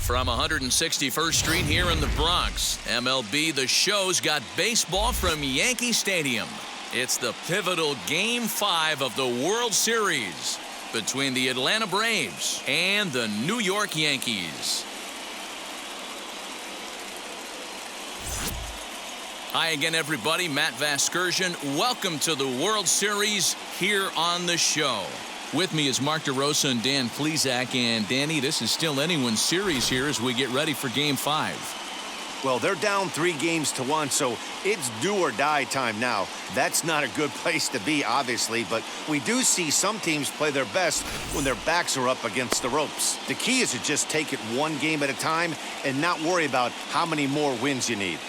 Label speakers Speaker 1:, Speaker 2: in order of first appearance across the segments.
Speaker 1: From 161st Street here in the Bronx, MLB The Show's got baseball from Yankee Stadium. It's the pivotal Game 5 of the World Series between the Atlanta Braves and the New York Yankees. Hi again, everybody. Matt Vasgersian. Welcome to the World Series here on the show. With me is Mark DeRosa and Dan Plesac. And Danny, this is still anyone's series here as we get ready for Game 5.
Speaker 2: Well, they're down 3-1, so it's do or die time now. That's not a good place to be, obviously, but we do see some teams play their best when their backs are up against the ropes. The key is to just take it one game at a time and not worry about how many more wins you need.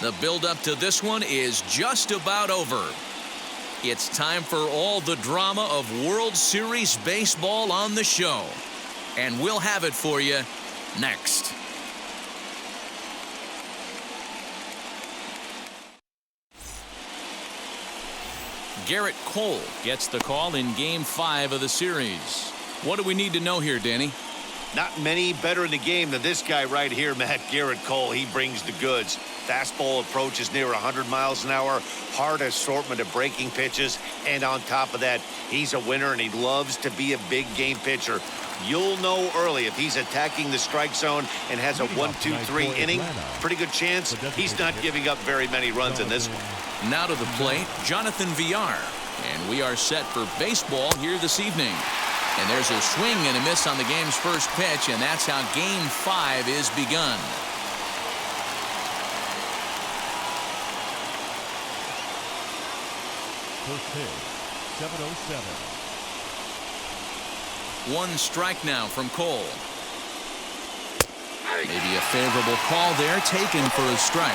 Speaker 1: The build-up to this one is just about over. It's time for all the drama of World Series baseball on the show. And we'll have it for you next. Garrett Cole gets the call in Game 5 of the series. What do we need to know here, Danny?
Speaker 2: Not many better in the game than this guy right here, Matt. Garrett Cole. He brings the goods. Fastball approach is near 100 miles an hour. Hard assortment of breaking pitches. And on top of that, he's a winner, and he loves to be a big game pitcher. You'll know early if he's attacking the strike zone and has a 1-2-3 inning. Pretty good chance he's not giving up very many runs in this one.
Speaker 1: Now to the plate, Jonathan Villar. And we are set for baseball here this evening. And there's a swing and a miss on the game's first pitch, and that's how Game 5 is begun.
Speaker 3: First pitch, 7:07.
Speaker 1: One strike now from Cole. Maybe a favorable call there, taken for a strike.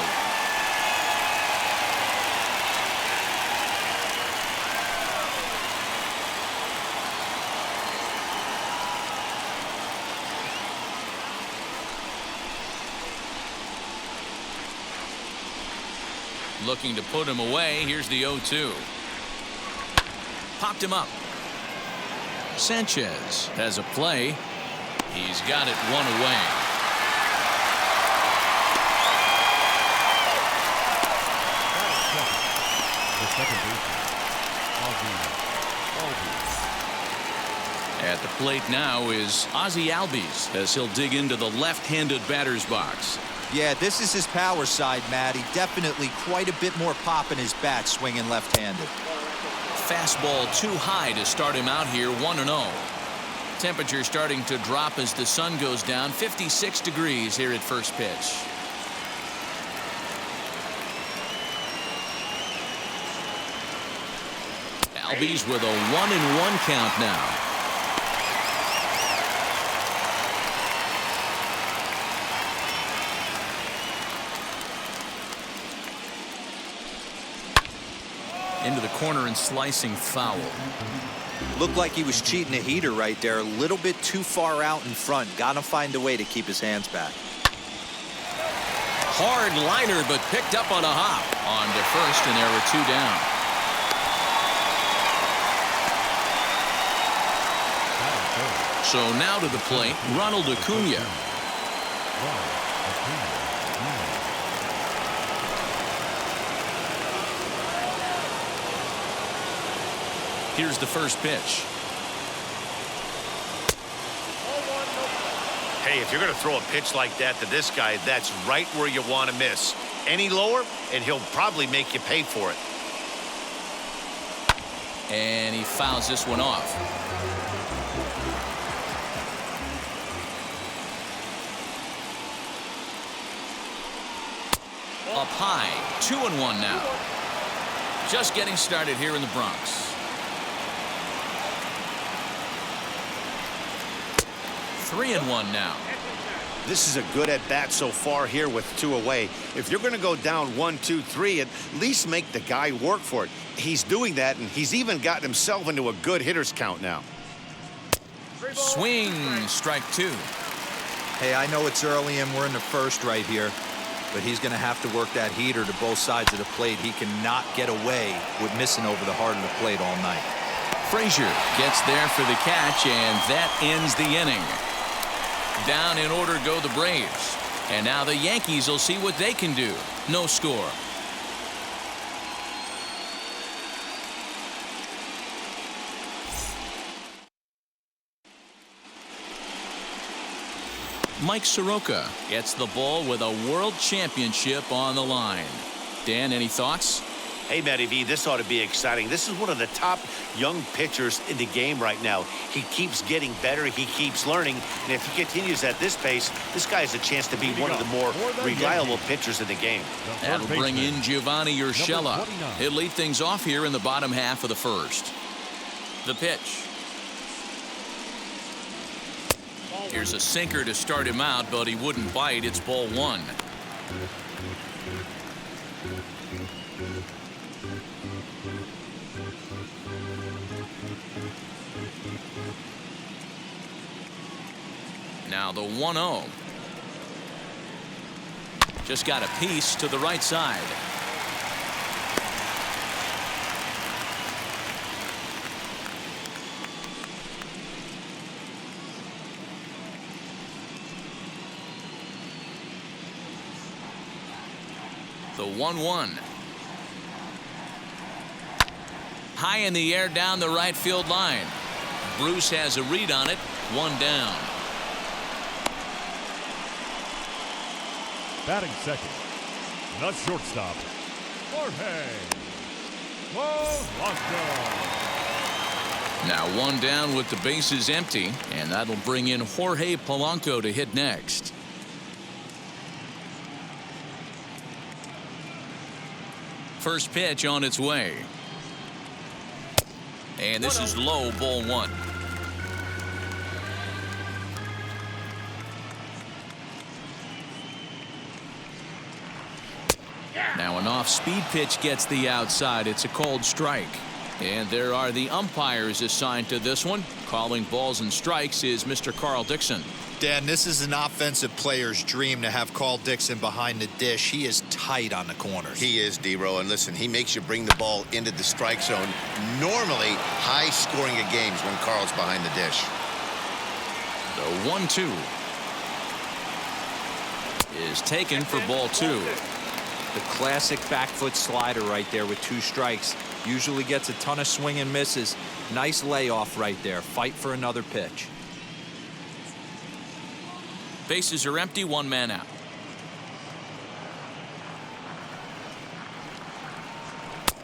Speaker 1: Looking to put him away. Here's the 0-2. Popped him up. Sanchez has a play. He's got it one away.
Speaker 3: The second baseman,
Speaker 1: At the plate now is Ozzie Albies as he'll dig into the left-handed batter's box.
Speaker 4: Yeah, this is his power side, Matt. He definitely quite a bit more pop in his bat swinging left-handed.
Speaker 1: Fastball too high to start him out here, 1-0. Temperature starting to drop as the sun goes down, 56 degrees here at first pitch. Albies with a 1-1 count now. Into the corner and slicing foul.
Speaker 4: Looked like he was cheating a heater right there. A little bit too far out in front. Gotta find a way to keep his hands back.
Speaker 1: Hard liner, but picked up on a hop. On to first, and there were two down. So now to the plate, Ronald Acuna. Here's the first pitch.
Speaker 2: Hey, if you're going to throw a pitch like that to this guy, that's right where you want to miss. Any lower, and he'll probably make you pay for it.
Speaker 1: And he fouls this one off. Up high, 2-1 now. Just getting started here in the Bronx. 3-1 now.
Speaker 2: This is a good at-bat so far here with two away. If you're going to go down 1-2-3, at least make the guy work for it. He's doing that, and he's even gotten himself into a good hitter's count now.
Speaker 1: Swing, strike two.
Speaker 4: Hey, I know it's early and we're in the first right here, but he's going to have to work that heater to both sides of the plate. He cannot get away with missing over the heart of the plate all night.
Speaker 1: Frazier gets there for the catch, and that ends the inning. Down in order go the Braves. And now the Yankees will see what they can do. No score. Mike Soroka gets the ball with a world championship on the line. Dan, any thoughts?
Speaker 2: Hey, Matty V, this ought to be exciting. This is one of the top young pitchers in the game right now. He keeps getting better. He keeps learning. And if he continues at this pace, this guy has a chance to be one of the more reliable pitchers in the game.
Speaker 1: That'll bring in Giovanni Urshela. He'll lead things off here in the bottom half of the first. The pitch. Here's a sinker to start him out, but he wouldn't bite. It's ball one. Now the 1-0. Just got a piece to the right side. The 1-1. High in the air down the right field line. Bruce has a read on it. One down.
Speaker 3: Batting second, the shortstop, Jorge Polanco.
Speaker 1: Now one down with the bases empty, and that'll bring in Jorge Polanco to hit next. First pitch on its way. And this is low, ball one. Now an off-speed pitch gets the outside. It's a called strike. And there are the umpires assigned to this one. Calling balls and strikes is Mr. Carl Dixon.
Speaker 4: Dan, this is an offensive player's dream to have Carl Dixon behind the dish. He is tight on the corners.
Speaker 2: He is, D-Row. And listen, he makes you bring the ball into the strike zone. Normally, high scoring of games when Carl's behind the dish.
Speaker 1: The 1-2 is taken for ball two.
Speaker 4: The classic back foot slider right there with two strikes. Usually gets a ton of swing and misses. Nice layoff right there. Fight for another pitch.
Speaker 1: Bases are empty, one man out.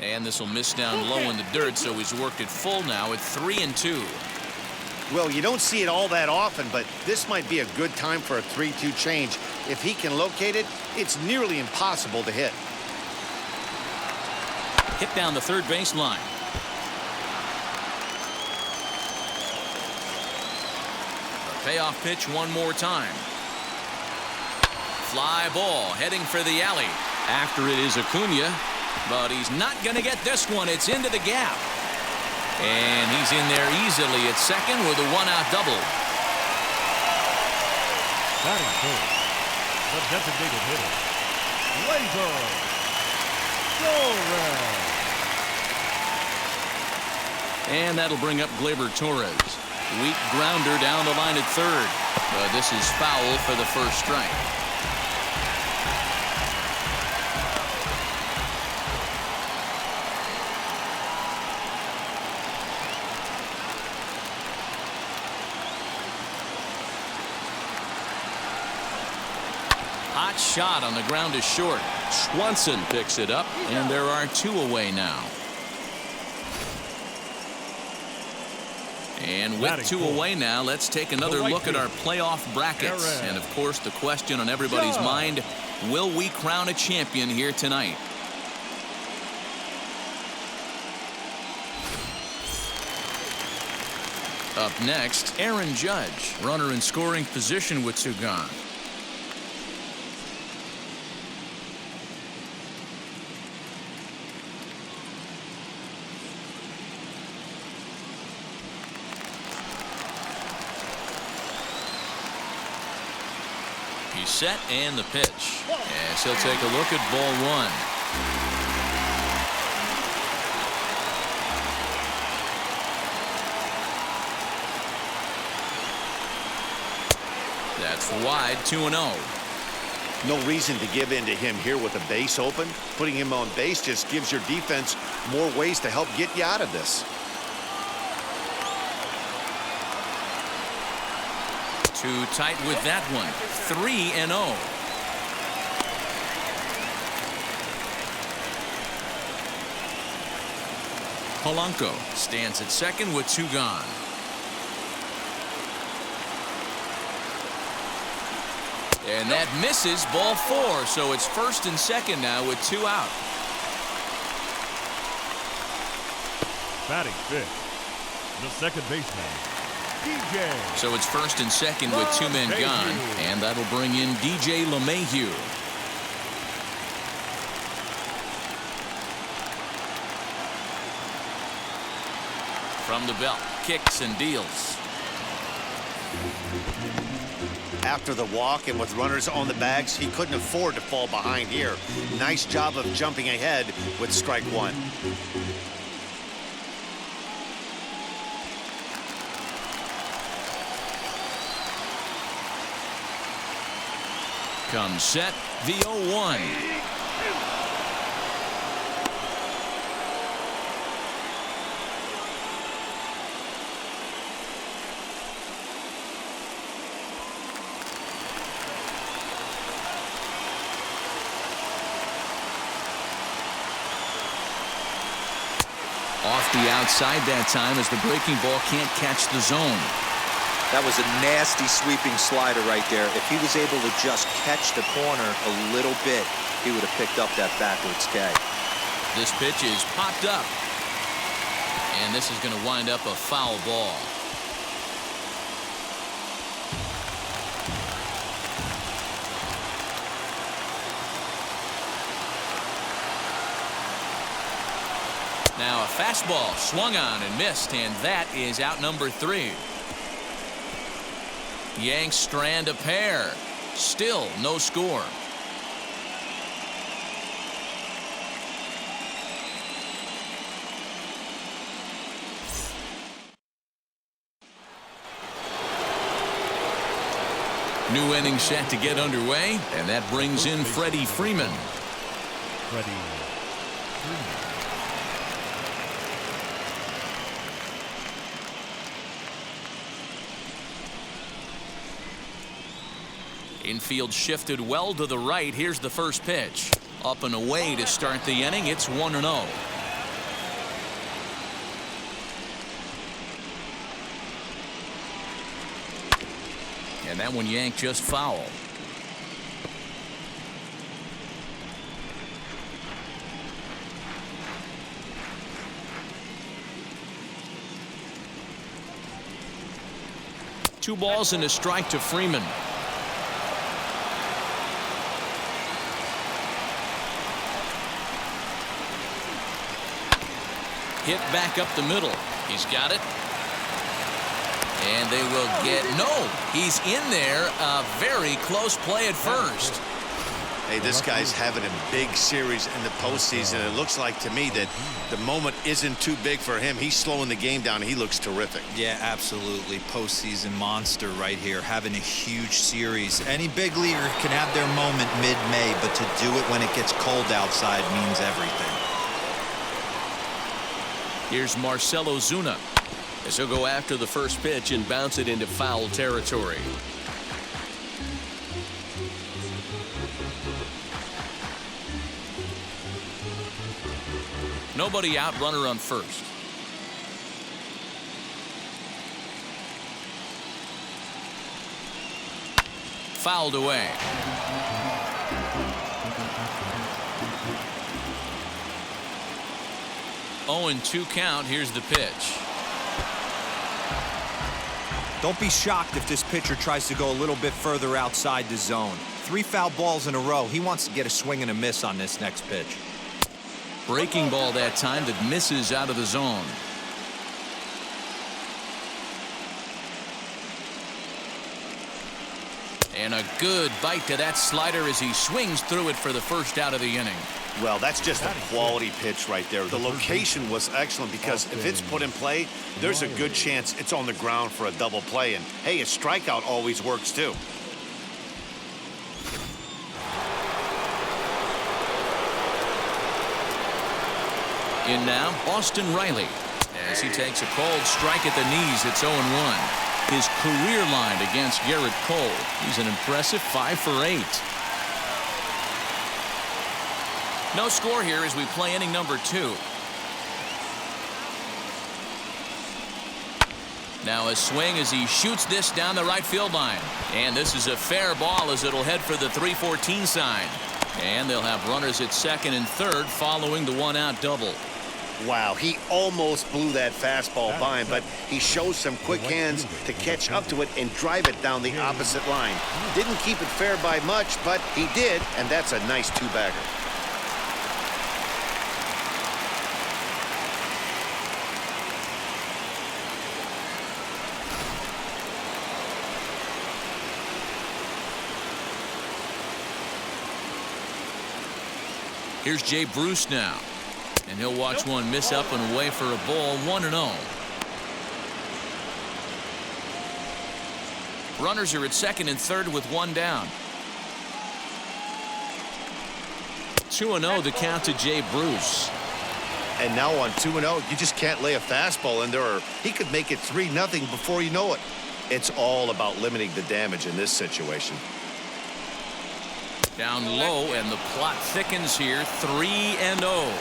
Speaker 1: And this will miss down low in the dirt, so he's worked it full now at 3-2.
Speaker 2: Well, you don't see it all that often, but this might be a good time for a 3-2 change. If he can locate it, it's nearly impossible to hit.
Speaker 1: Hit down the third base line. A payoff pitch one more time. Fly ball heading for the alley. After it is Acuna, but he's not going to get this one. It's into the gap. And he's in there easily at second with a one-out double.
Speaker 3: Batting fourth, the designated hitter, Gleyber Torres.
Speaker 1: And that'll bring up Gleyber Torres. Weak grounder down the line at third. But this is foul for the first strike. Hot shot on the ground is short. Swanson picks it up, and there are two away now. And with two away now, let's take another look at our playoff brackets. And of course, the question on everybody's mind, will we crown a champion here tonight? Up next, Aaron Judge, runner in scoring position with two gone. He's set and the pitch. Yes, he'll take a look at ball one. That's wide, 2-0.
Speaker 2: No reason to give in to him here with a base open. Putting him on base just gives your defense more ways to help get you out of this.
Speaker 1: Too tight with that one. 3-0. Polanco stands at second with 2 gone. And that misses, ball 4, so it's first and second now with 2 out.
Speaker 3: Batting fifth, the second baseman, DJ.
Speaker 1: So it's first and second with 2 men gone, and that'll bring in DJ LeMahieu. From the belt, kicks and deals.
Speaker 2: After the walk and with runners on the bags, he couldn't afford to fall behind here. Nice job of jumping ahead with strike 1.
Speaker 1: Comes set, the 0-1. Off the outside that time as the breaking ball can't catch the zone.
Speaker 4: That was a nasty sweeping slider right there. If he was able to just catch the corner a little bit, he would have picked up that backwards K.
Speaker 1: This pitch is popped up. And this is going to wind up a foul ball. Now a fastball swung on and missed, and that is out number 3. Yanks strand a pair. Still no score. New inning set to get underway, and that brings in Freddy Freeman.
Speaker 3: Freddy Freeman.
Speaker 1: Infield shifted well to the right. Here's the first pitch. Up and away to start the inning. It's 1-0. And that one yanked just foul. Two balls and a strike to Freeman. Hit back up the middle. He's got it. And they will get, no, he's in there. A very close play at first.
Speaker 2: Hey, this guy's having a big series in the postseason. It looks like to me that the moment isn't too big for him. He's slowing the game down. He looks terrific.
Speaker 4: Yeah, absolutely. Postseason monster right here, having a huge series. Any big leaguer can have their moment mid-May, but to do it when it gets cold outside means everything.
Speaker 1: Here's Marcell Ozuna as he'll go after the first pitch and bounce it into foul territory. Nobody out, runner on first. Fouled away. Oh, and 2 count. Here's the pitch.
Speaker 4: Don't be shocked if this pitcher tries to go a little bit further outside the zone. 3 foul balls in a row. He wants to get a swing and a miss on this next pitch.
Speaker 1: Breaking ball that time that misses out of the zone. And a good bite to that slider as he swings through it for the first out of the inning.
Speaker 2: Well, that's just a quality pitch right there. The location was excellent because if it's put in play, there's a good chance it's on the ground for a double play. And, hey, a strikeout always works, too.
Speaker 1: In now, Austin Riley. As he takes a cold strike at the knees, it's 0-1. His career line against Garrett Cole. He's an impressive 5 for 8. No score here as we play inning number 2. Now a swing as he shoots this down the right field line. And this is a fair ball as it'll head for the 3-14 sign. And they'll have runners at second and third following the 1-out double.
Speaker 2: Wow, he almost blew that fastball by him, but he shows some quick hands to catch up to it and drive it down the opposite line. Didn't keep it fair by much, but he did, and that's a nice two-bagger.
Speaker 1: Here's Jay Bruce now. And he'll watch one miss up and away for a ball. 1-0. Runners are at second and third with one down. 2-0 the count to Jay Bruce.
Speaker 2: And now on 2-0, you just can't lay a fastball in there, or he could make it 3-0 before you know it. It's all about limiting the damage in this situation.
Speaker 1: Down low, and the plot thickens here. 3-0.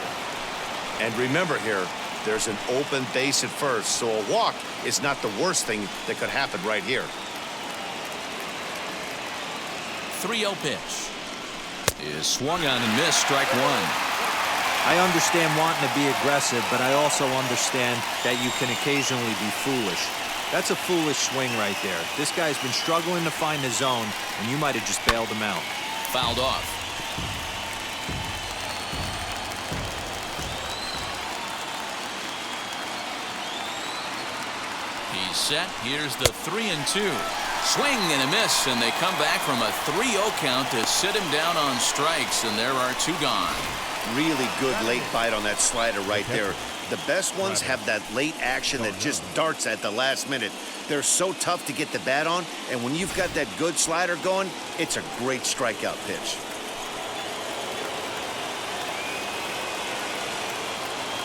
Speaker 2: And remember here, there's an open base at first, so a walk is not the worst thing that could happen right here.
Speaker 1: 3-0 pitch is swung on and missed. Strike one.
Speaker 4: I understand wanting to be aggressive, but I also understand that you can occasionally be foolish. That's a foolish swing right there. This guy's been struggling to find the zone, and you might have just bailed him out.
Speaker 1: Fouled off. He's set. Here's the 3-2. Swing and a miss, and they come back from a 3-0 count to sit him down on strikes, and there are two gone.
Speaker 2: Really good late bite on that slider right there. The best ones have that late action that just darts at the last minute. They're so tough to get the bat on, and when you've got that good slider going, it's a great strikeout pitch.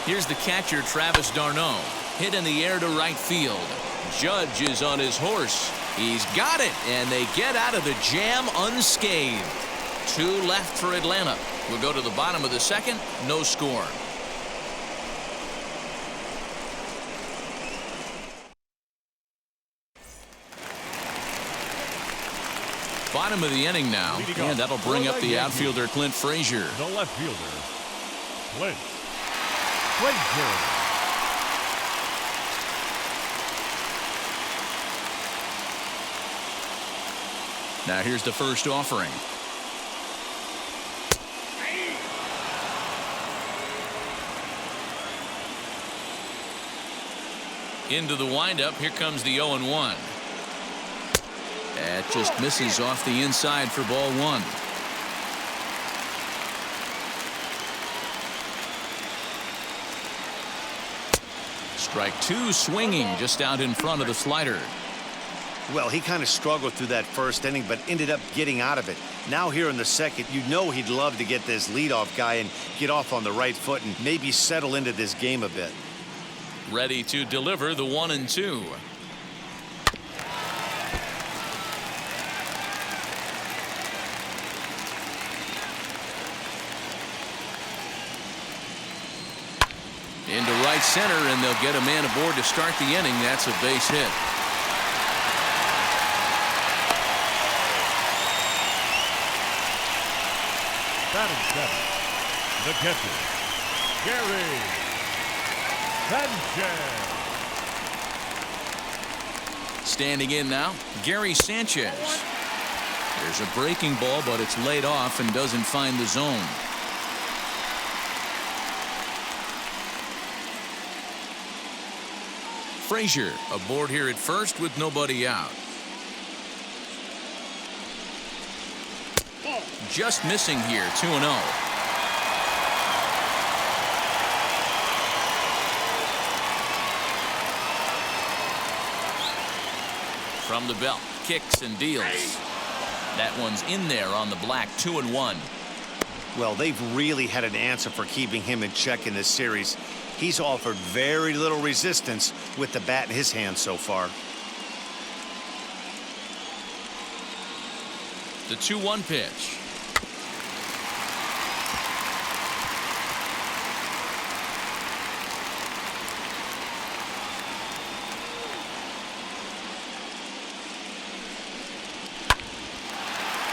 Speaker 1: Here's the catcher, Travis d'Arnaud. Hit in the air to right field. Judge is on his horse. He's got it, and they get out of the jam unscathed. 2 left for Atlanta. We'll go to the bottom of the second. No score. Bottom of the inning now, and that'll bring up the outfielder, Clint Frazier.
Speaker 3: The left fielder, Clint Frazier.
Speaker 1: Now here's the first offering. Into the windup. Here comes the 0-1. That just misses off the inside for ball one. Strike two, swinging just out in front of the slider.
Speaker 2: Well, he kind of struggled through that first inning, but ended up getting out of it. Now here in the second, you know he'd love to get this leadoff guy and get off on the right foot and maybe settle into this game a bit.
Speaker 1: Ready to deliver the 1-2. Into right center, and they'll get a man aboard to start the inning. That's a base hit.
Speaker 3: Batting seven, the catcher, Gary Sanchez.
Speaker 1: Standing in now, Gary Sanchez. There's a breaking ball, but it's laid off and doesn't find the zone. Frazier aboard here at first with nobody out. Just missing here, 2-0. From the belt, kicks and deals. That one's in there on the black. 2-1.
Speaker 2: Well, they've really had an answer for keeping him in check in this series. He's offered very little resistance with the bat in his hand so far.
Speaker 1: The 2-1 pitch.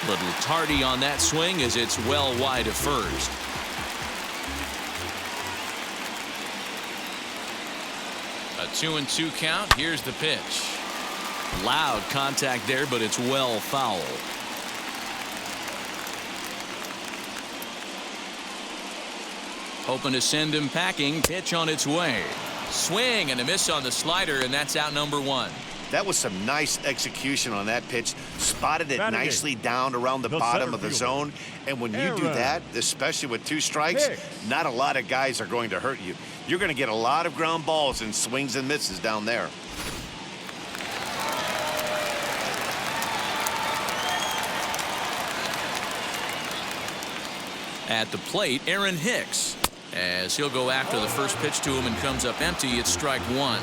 Speaker 1: Little tardy on that swing as it's well wide of first. A 2-2 count. Here's the pitch. Loud contact there, but it's well foul. Hoping to send him packing. Pitch on its way. Swing and a miss on the slider, and that's out number 1.
Speaker 2: That was some nice execution on that pitch. Spotted it nicely down around the bottom of the zone. And when you do that, especially with 2 strikes, not a lot of guys are going to hurt you. You're going to get a lot of ground balls and swings and misses down there.
Speaker 1: At the plate, Aaron Hicks. As he'll go after the first pitch to him and comes up empty, it's strike 1.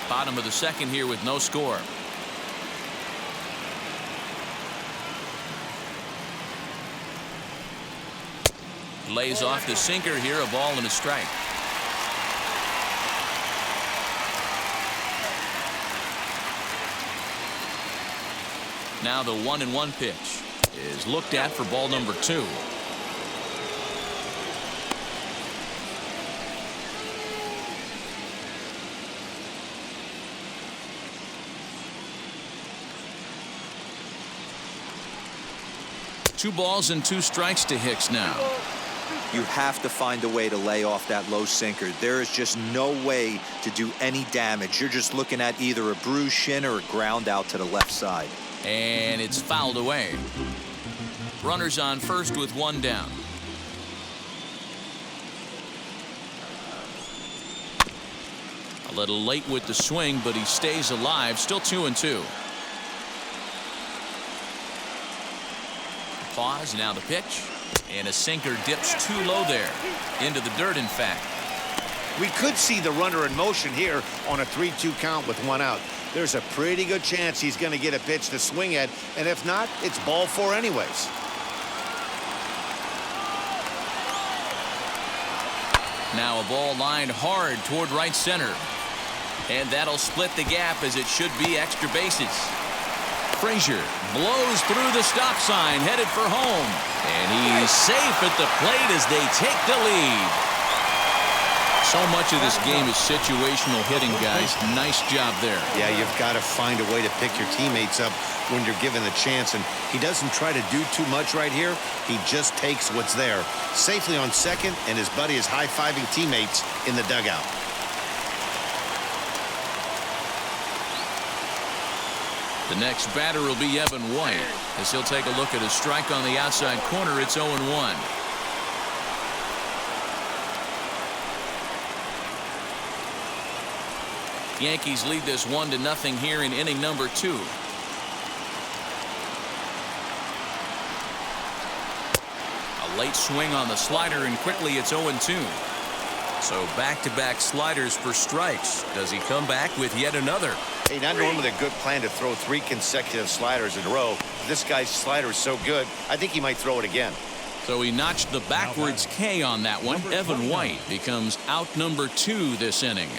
Speaker 1: Bottom of the second here with no score. Lays off the sinker here, a ball and a strike. Now the 1-1 pitch is looked at for ball number 2. Two balls and 2 strikes to Hicks now.
Speaker 4: You have to find a way to lay off that low sinker. There is just no way to do any damage. You're just looking at either a bruised shin or a ground out to the left side.
Speaker 1: And it's fouled away. Runners on first with 1 down. A little late with the swing, but he stays alive. Still 2-2. Pause, now the pitch. And a sinker dips too low there. Into the dirt, in fact.
Speaker 2: We could see the runner in motion here on a 3-2 count with 1 out. There's a pretty good chance he's going to get a pitch to swing at, and if not, it's ball 4 anyways.
Speaker 1: Now a ball lined hard toward right center. And that'll split the gap as it should be extra bases. Frazier blows through the stop sign, headed for home. And he's safe at the plate as they take the lead. So much of this game is situational hitting, guys. Nice job there.
Speaker 2: Yeah, you've got to find a way to pick your teammates up when you're given the chance. And he doesn't try to do too much right here. He just takes what's there. Safely on second, and his buddy is high-fiving teammates in the dugout.
Speaker 1: The next batter will be Evan White as he'll take a look at a strike on the outside corner. It's 0-1. Yankees lead this 1-0 here in inning number 2. A late swing on the slider, and quickly it's 0-2. So back-to-back sliders for strikes. Does he come back with yet another?
Speaker 2: Hey, not normally a good plan to throw 3 consecutive sliders in a row. This guy's slider is so good, I think he might throw it again.
Speaker 1: So he notched the backwards K on that one. Evan White becomes out number 2 this inning.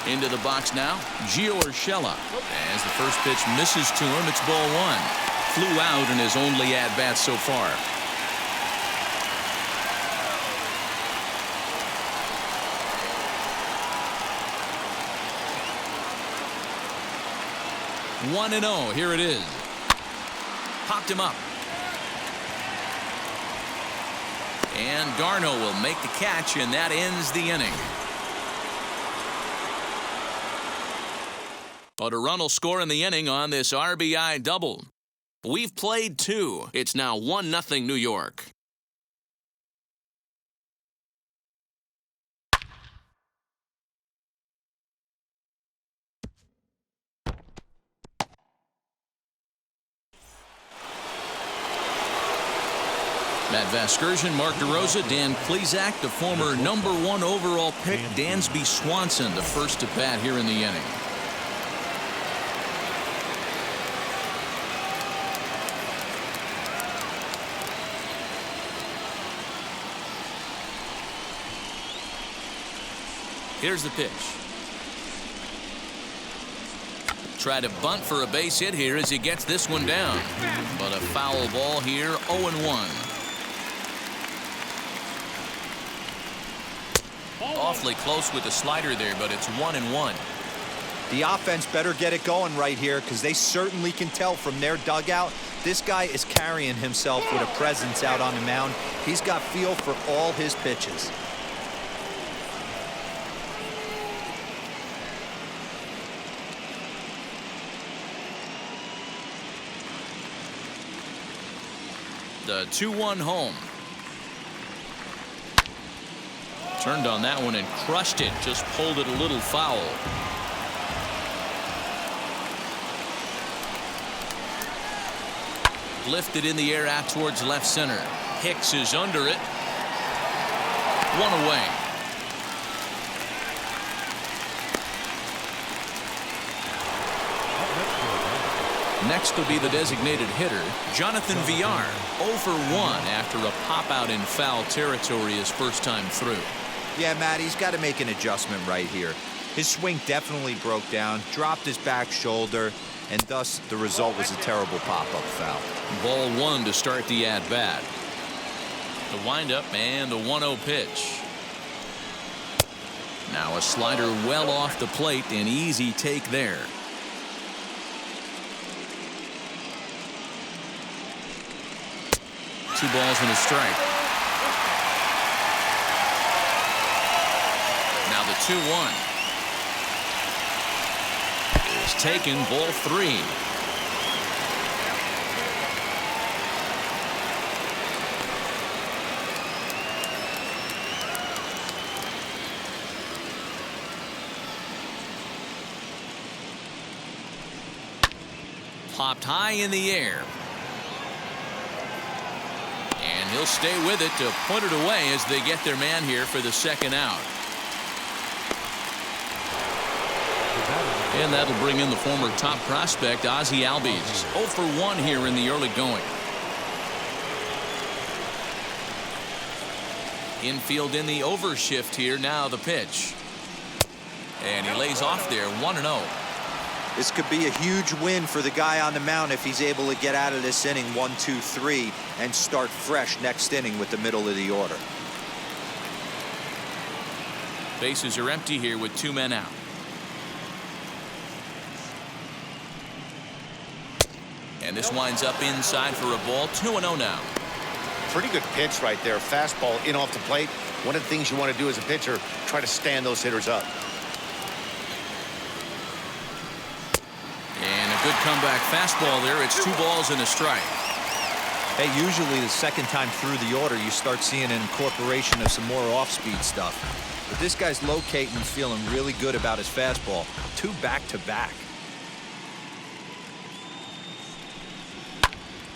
Speaker 1: Into the box now, Gio Urshela. As the first pitch misses to him, it's ball 1. Flew out in his only at-bat so far. One and 0. Here it is. Popped him up. And Garno will make the catch, and that ends the inning. But a run will score in the inning on this RBI double. We've played 2. It's now 1-0 New York. Matt Vasgersian, Mark DeRosa, Dan Plesac, the former #1 overall pick, Dansby Swanson, the first to bat here in the inning. Here's the pitch. Try to bunt for a base hit here as he gets this one down. But a foul ball here, 0-1. Awfully close with the slider there, but it's 1-1.
Speaker 4: The offense better get it going right here, because they certainly can tell from their dugout this guy is carrying himself with a presence out on the mound. He's got feel for all his pitches.
Speaker 1: The 2-1 home. Turned on that one and crushed it. Just pulled it a little foul. Lifted in the air out towards left center. Hicks is under it. 1 away. Next will be the designated hitter, Jonathan Villar, 0 for 1 after a pop-out in foul territory his first time through.
Speaker 4: Yeah, Matt, he's got to make an adjustment right here. His swing definitely broke down, dropped his back shoulder, and thus the result was a terrible pop-up foul.
Speaker 1: Ball 1 to start the at-bat. The windup and the 1-0 pitch. Now a slider well off the plate, an easy take there. Two balls and a strike. Now the 2-1 is taken, ball 3. Popped high in the air. And he'll stay with it to put it away as they get their man here for the second out. And that'll bring in the former top prospect, Ozzie Albies. 0 for 1 here in the early going. Infield in the overshift here. Now the pitch. And he lays off there, 1-0.
Speaker 4: This could be a huge win for the guy on the mound if he's able to get out of this inning 1-2-3 and start fresh next inning with the middle of the order.
Speaker 1: Bases are empty here with 2 men out. And this winds up inside for a ball. 2-0 now.
Speaker 2: Pretty good pitch right there. Fastball in off the plate. One of the things you want to do as a pitcher, try to stand those hitters up.
Speaker 1: And a good comeback fastball there. It's 2 balls and a strike.
Speaker 4: Hey, usually the second time through the order you start seeing an incorporation of some more off-speed stuff. But this guy's locating and feeling really good about his fastball. 2 back-to-back.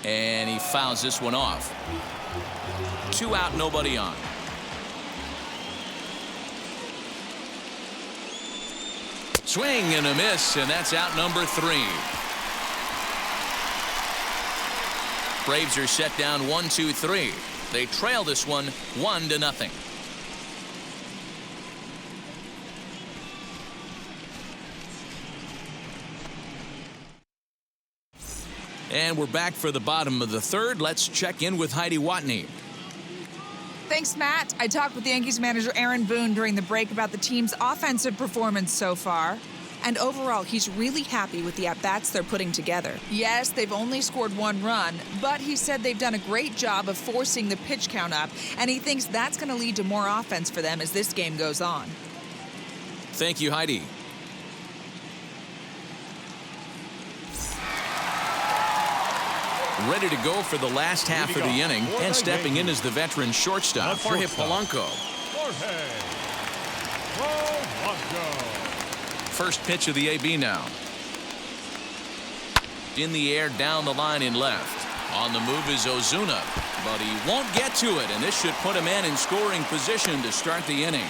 Speaker 1: And he fouls this one off. 2 out, nobody on. Swing and a miss, and that's out number 3. Braves are set down 1-2-3. They trail this one 1-0. And we're back for the bottom of the third. Let's check in with Heidi Watney.
Speaker 5: Thanks, Matt. I talked with Yankees manager Aaron Boone during the break about the team's offensive performance so far. And overall, he's really happy with the at-bats they're putting together. Yes, they've only scored 1 run, but he said they've done a great job of forcing the pitch count up, and he thinks that's going to lead to more offense for them as this game goes on.
Speaker 1: Thank you, Heidi. ready to go for the last half of the inning, and stepping in as the veteran shortstop, Jorge Polanco. First pitch of the AB now. In the air, down the line in left. On the move is Ozuna, but he won't get to it, and this should put a man in scoring position to start the inning.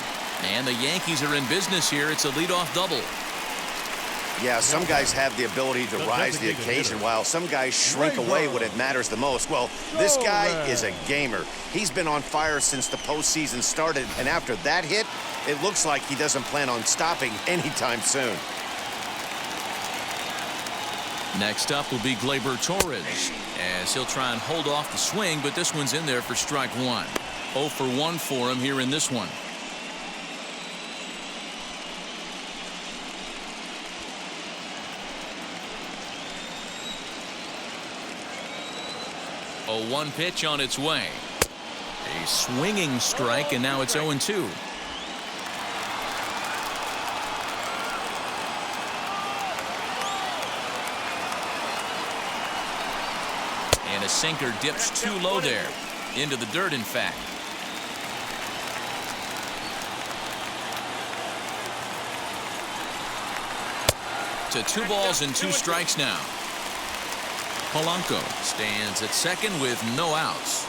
Speaker 1: And the Yankees are in business here. It's a leadoff double.
Speaker 2: Yeah, some guys have the ability to rise to the occasion, while some guys shrink away when it matters the most. Well, this guy is a gamer. He's been on fire since the postseason started, and after that hit, it looks like he doesn't plan on stopping anytime soon.
Speaker 1: Next up will be Gleyber Torres, as he'll try and hold off the swing, but this one's in there for strike one. 0 for 1 for him here in this one. A 1 pitch on its way. A swinging strike, and now it's 0-2. And a sinker dips too low there. Into the dirt, in fact. To 2 balls and 2 strikes now. Polanco stands at second with no outs.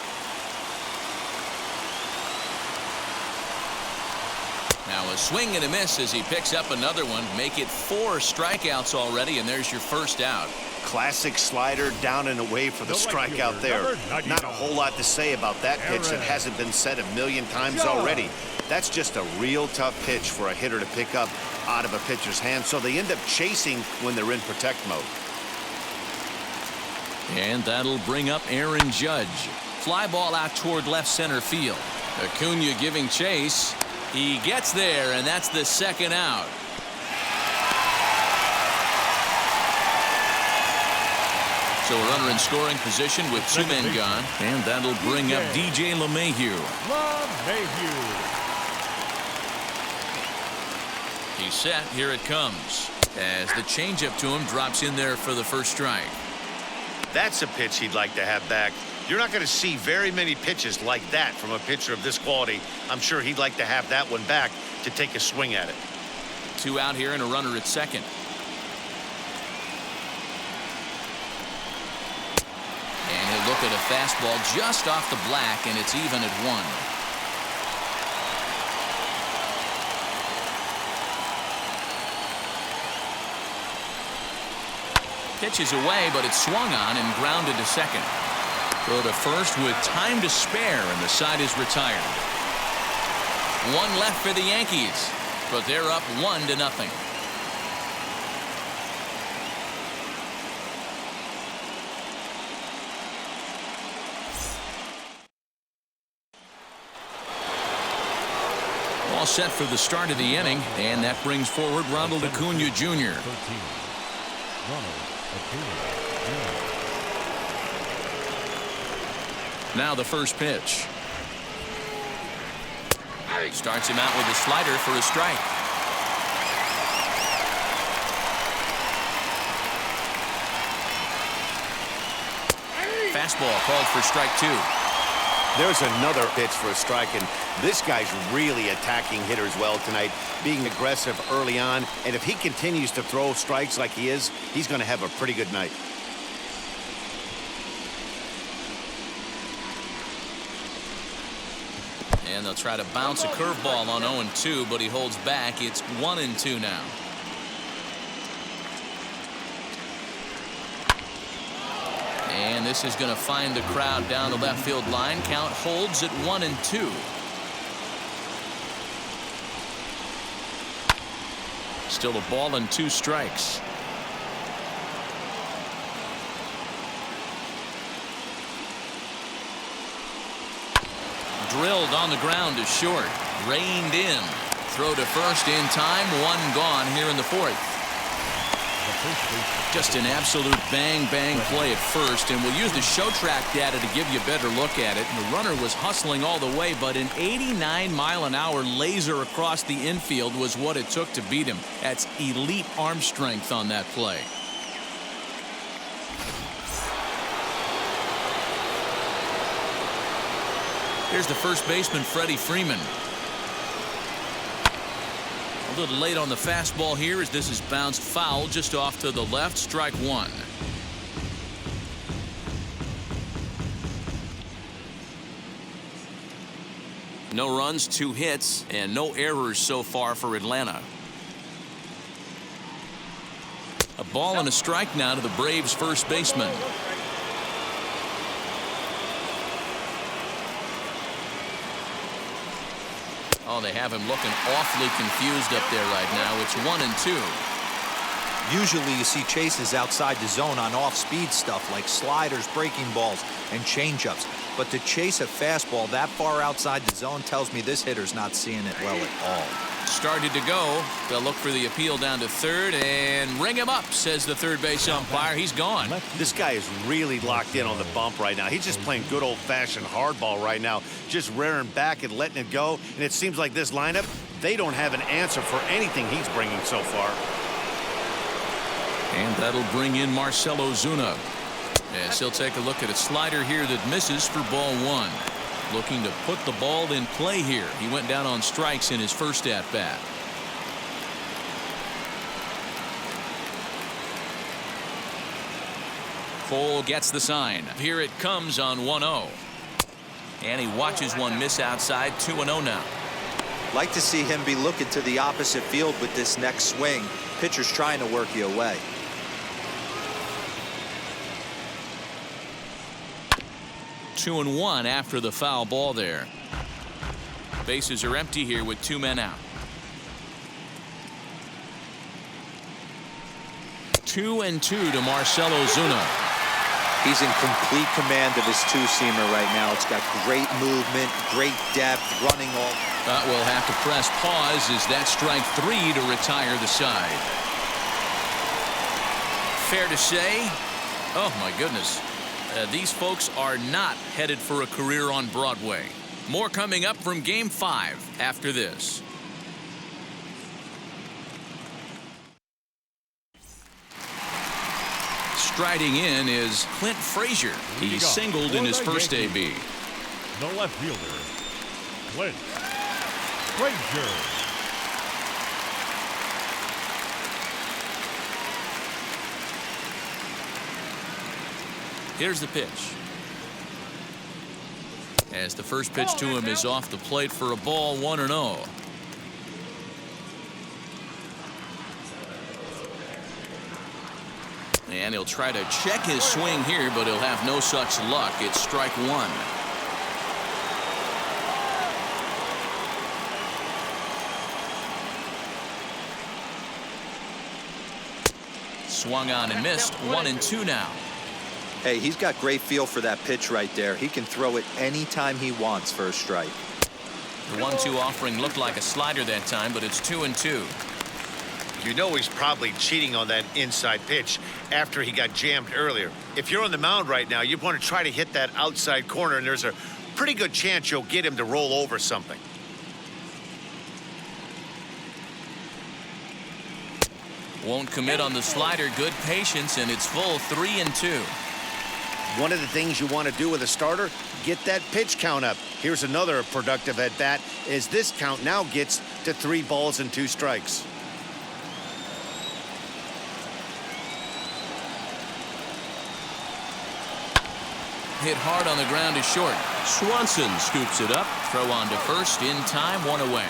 Speaker 1: Now a swing and a miss as he picks up another one. Make it 4 strikeouts already, and there's your first out.
Speaker 2: Classic slider down and away for the strikeout there. Not a whole lot to say about that pitch that hasn't been said a million times already. That's just a real tough pitch for a hitter to pick up out of a pitcher's hand, so they end up chasing when they're in protect mode.
Speaker 1: And that'll bring up Aaron Judge. Fly ball out toward left center field. Acuna giving chase. He gets there, and that's the second out. So a runner in scoring position with 2 men gone, and that'll bring up DJ LeMahieu. He's set. Here it comes. As the changeup to him drops in there for the first strike.
Speaker 2: That's a pitch he'd like to have back. You're not going to see very many pitches like that from a pitcher of this quality. I'm sure he'd like to have that one back to take a swing at it.
Speaker 1: 2 out here and a runner at second. And he'll look at a fastball just off the black, and it's even at 1. Pitches away, but it's swung on and grounded to second. Throw to first with time to spare, and the side is retired. 1 left for the Yankees, but they're up 1-0. All set for the start of the inning, and that brings forward Ronald Acuna Jr. Now the first pitch. Starts him out with a slider for a strike. Fastball called for strike 2.
Speaker 2: There's another pitch for a strike, and this guy's really attacking hitters well tonight, being aggressive early on, and if he continues to throw strikes like he is, he's going to have a pretty good night.
Speaker 1: And they'll try to bounce a curveball on 0-2, but he holds back. It's 1-2 now. And this is going to find the crowd down the left field line. Count holds at 1-2. Still a ball and 2 strikes. Drilled on the ground to short. Reined in. Throw to first in time. 1 gone here in the 4th. Just an absolute bang-bang play at first, and we'll use the show track data to give you a better look at it. And the runner was hustling all the way, but an 89-mile-an-hour laser across the infield was what it took to beat him. That's elite arm strength on that play. Here's the first baseman, Freddy Freeman. A little late on the fastball here as this is bounced foul just off to the left. Strike one. No runs, 2 hits, and no errors so far for Atlanta. A ball and a strike now to the Braves' first baseman. Oh, they have him looking awfully confused up there right now. It's 1-2.
Speaker 4: Usually you see chases outside the zone on off-speed stuff like sliders, breaking balls, and changeups. But to chase a fastball that far outside the zone tells me this hitter's not seeing it well at all.
Speaker 1: Started to go. They'll look for the appeal down to third and ring him up, says the third base umpire. He's gone.
Speaker 2: This guy is really locked in on the bump right now. He's just playing good old-fashioned hardball right now, just rearing back and letting it go. And it seems like this lineup, they don't have an answer for anything he's bringing so far.
Speaker 1: And that'll bring in Marcell Ozuna. Yes, he'll take a look at a slider here that misses for ball one. Looking to put the ball in play here. He went down on strikes in his first at-bat. Cole gets the sign. Here it comes on 1-0. And he watches one miss outside. 2-0 now.
Speaker 4: Like to see him be looking to the opposite field with this next swing. Pitcher's trying to work you away.
Speaker 1: 2-1 after the foul ball there. Bases are empty here with 2 men out. 2-2 to Marcell Ozuna.
Speaker 4: He's in complete command of his two-seamer right now. It's got great movement, great depth, running all.
Speaker 1: But we'll have to press pause as that strike 3 to retire the side. Fair to say, oh my goodness, these folks are not headed for a career on Broadway. More coming up from Game 5 after this. Striding in is Clint Frazier. He singled in his first AB.
Speaker 3: The left fielder, Clint Frazier.
Speaker 1: Here's the pitch. As the first pitch to him is off the plate for a ball, 1-0. And he'll try to check his swing here, but he'll have no such luck. It's strike 1. Swung on and missed. 1-2 now.
Speaker 4: Hey, he's got great feel for that pitch right there. He can throw it anytime he wants for a strike.
Speaker 1: The 1-2 offering looked like a slider that time, but it's 2-2.
Speaker 2: You know he's probably cheating on that inside pitch after he got jammed earlier. If you're on the mound right now, you want to try to hit that outside corner, and there's a pretty good chance you'll get him to roll over something.
Speaker 1: Won't commit on the slider. Good patience, and it's full 3-2.
Speaker 2: One of the things you want to do with a starter, get that pitch count up. Here's another productive at bat as this count now gets to 3 balls and 2 strikes.
Speaker 1: Hit hard on the ground is short. Swanson scoops it up. Throw on to first in time. 1 away.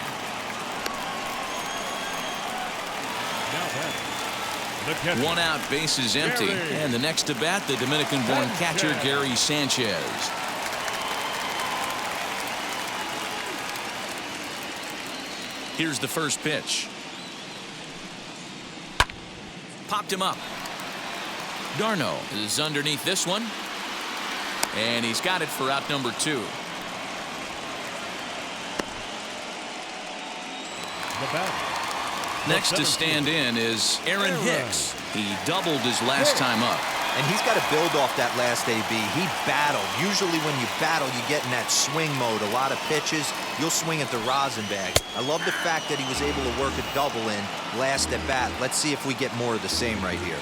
Speaker 1: One out, bases empty. And the next to bat, the Dominican-born catcher, Gary Sanchez. Here's the first pitch. Popped him up. Darno is underneath this one. And he's got it for out number 2.
Speaker 3: The batter.
Speaker 1: Next to stand in is Aaron Hicks. He doubled his last time up.
Speaker 4: And he's got to build off that last AB. He battled. Usually when you battle, you get in that swing mode. A lot of pitches, you'll swing at the rosin bag. I love the fact that he was able to work a double in last at bat. Let's see if we get more of the same right here.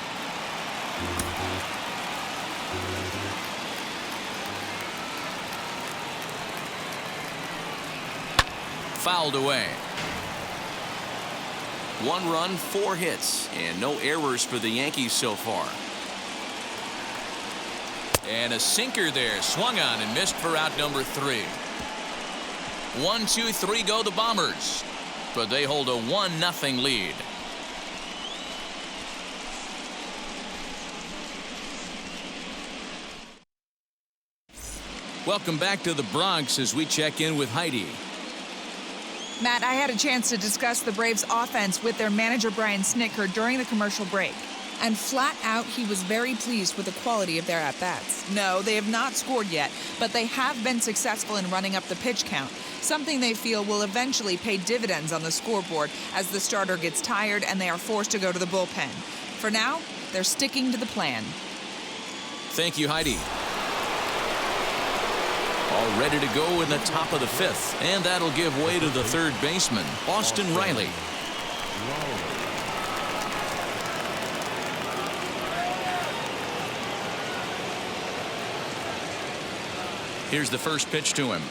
Speaker 1: Fouled away. 1 run, 4 hits, and no errors for the Yankees so far. And a sinker there, swung on and missed for out number 3. 1, 2, 3 go the Bombers, but they hold a 1-0 lead. Welcome back to the Bronx as we check in with Heidi.
Speaker 5: Matt, I had a chance to discuss the Braves' offense with their manager Brian Snitker during the commercial break. And flat out, he was very pleased with the quality of their at-bats. No, they have not scored yet, but they have been successful in running up the pitch count, something they feel will eventually pay dividends on the scoreboard as the starter gets tired and they are forced to go to the bullpen. For now, they're sticking to the plan.
Speaker 1: Thank you, Heidi. All ready to go in the top of the 5th, and that'll give way to the third baseman, Austin Riley. Here's the first pitch to him.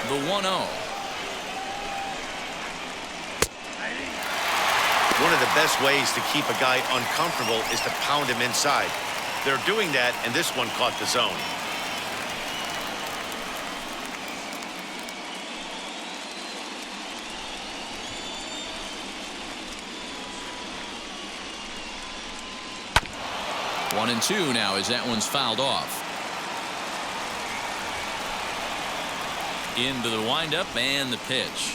Speaker 1: The 1-0.
Speaker 2: One of the best ways to keep a guy uncomfortable is to pound him inside. They're doing that, and this one caught the zone.
Speaker 1: One and 2 now as that one's fouled off. Into the windup and the pitch.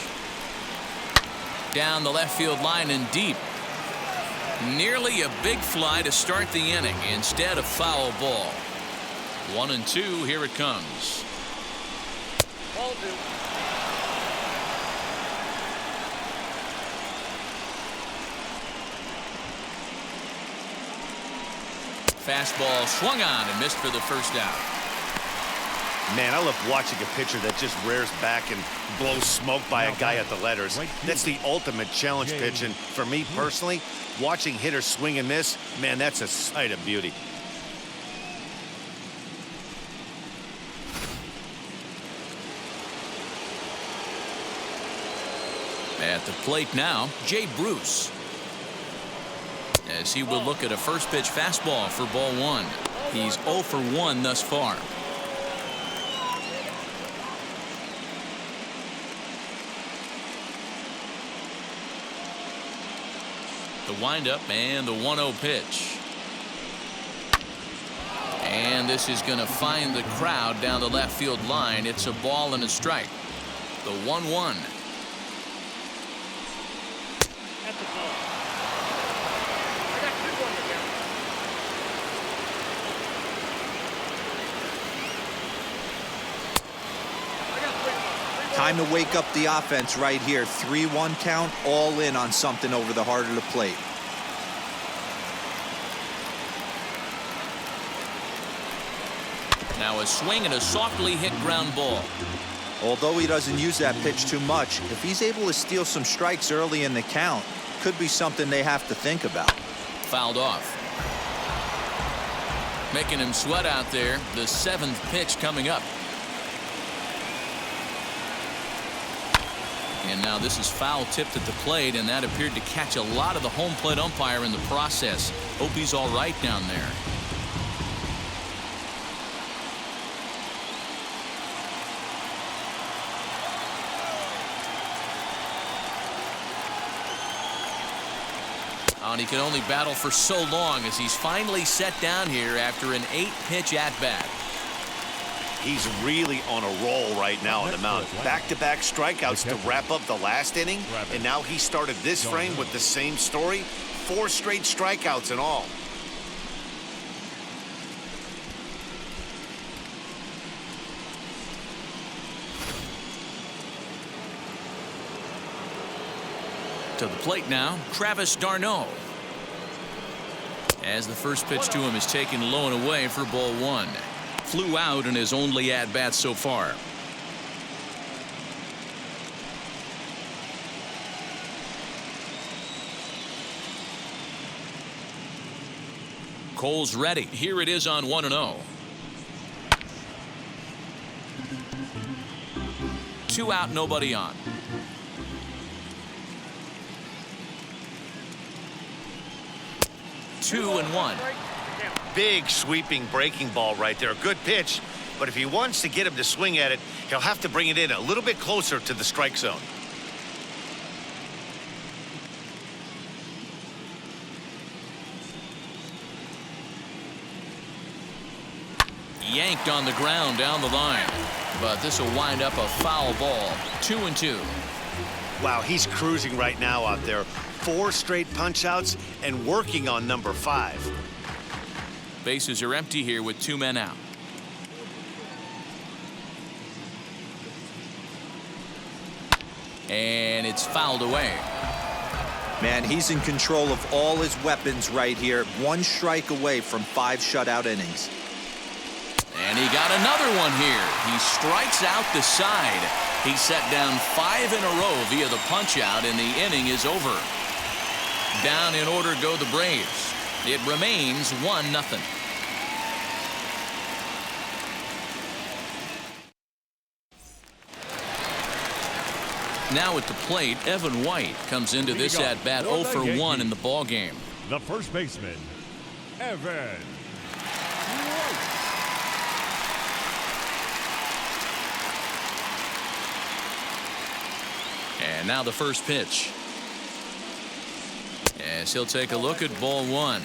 Speaker 1: Down the left field line and deep. Nearly a big fly to start the inning instead of foul ball. 1 and 2, here it comes.
Speaker 6: Ball two.
Speaker 1: Fastball swung on and missed for the first out.
Speaker 2: Man, I love watching a pitcher that just rears back and blows smoke by a guy at the letters. That's the ultimate challenge pitch, and for me personally, watching hitters swing and miss, man, that's a sight of beauty.
Speaker 1: At the plate now, Jay Bruce. As he will look at a first pitch fastball for ball 1. He's 0 for 1 thus far. The windup and the 1-0 pitch. And this is going to find the crowd down the left field line. It's a ball and a strike. The 1-1.
Speaker 6: At the ball. I got 2 on the count. I got 3.
Speaker 4: Time to wake up the offense right here. 3-1 count, all in on something over the heart of the plate.
Speaker 1: Now a swing and a softly hit ground ball.
Speaker 4: Although he doesn't use that pitch too much, if he's able to steal some strikes early in the count, could be something they have to think about.
Speaker 1: Fouled off. Making him sweat out there. The 7th pitch coming up. And now this is foul tipped at the plate, and that appeared to catch a lot of the home plate umpire in the process. Hope he's all right down there. And he can only battle for so long as he's finally set down here after an 8-pitch at-bat.
Speaker 2: He's really on a roll right now on the mound. Back-to-back strikeouts to wrap up the last inning, and now he started this frame with the same story. 4 straight strikeouts in all.
Speaker 1: To the plate now, Travis d'Arnaud. As the first pitch to him is taken low and away for ball 1. Flew out in his only at-bat so far. Cole's ready. Here it is on 1-0. 2 out, nobody on. 2-1.
Speaker 2: Big sweeping breaking ball right there. Good pitch. But if he wants to get him to swing at it, he'll have to bring it in a little bit closer to the strike zone.
Speaker 1: Yanked on the ground down the line. But this will wind up a foul ball. 2-2.
Speaker 2: Wow, he's cruising right now out there. 4 straight punch-outs and working on number 5.
Speaker 1: Bases are empty here with 2 men out. And it's fouled away.
Speaker 4: Man, he's in control of all his weapons right here. 1 strike away from 5 shutout innings.
Speaker 1: And he got another one here. He strikes out the side. He set down 5 in a row via the punch-out, and the inning is over. Down in order go the Braves. It remains 1-0. Now at the plate, Evan White comes into this at-bat 0 for 1 in the ballgame.
Speaker 3: The first baseman, Evan White.
Speaker 1: And now the first pitch. As he'll take a look at ball 1.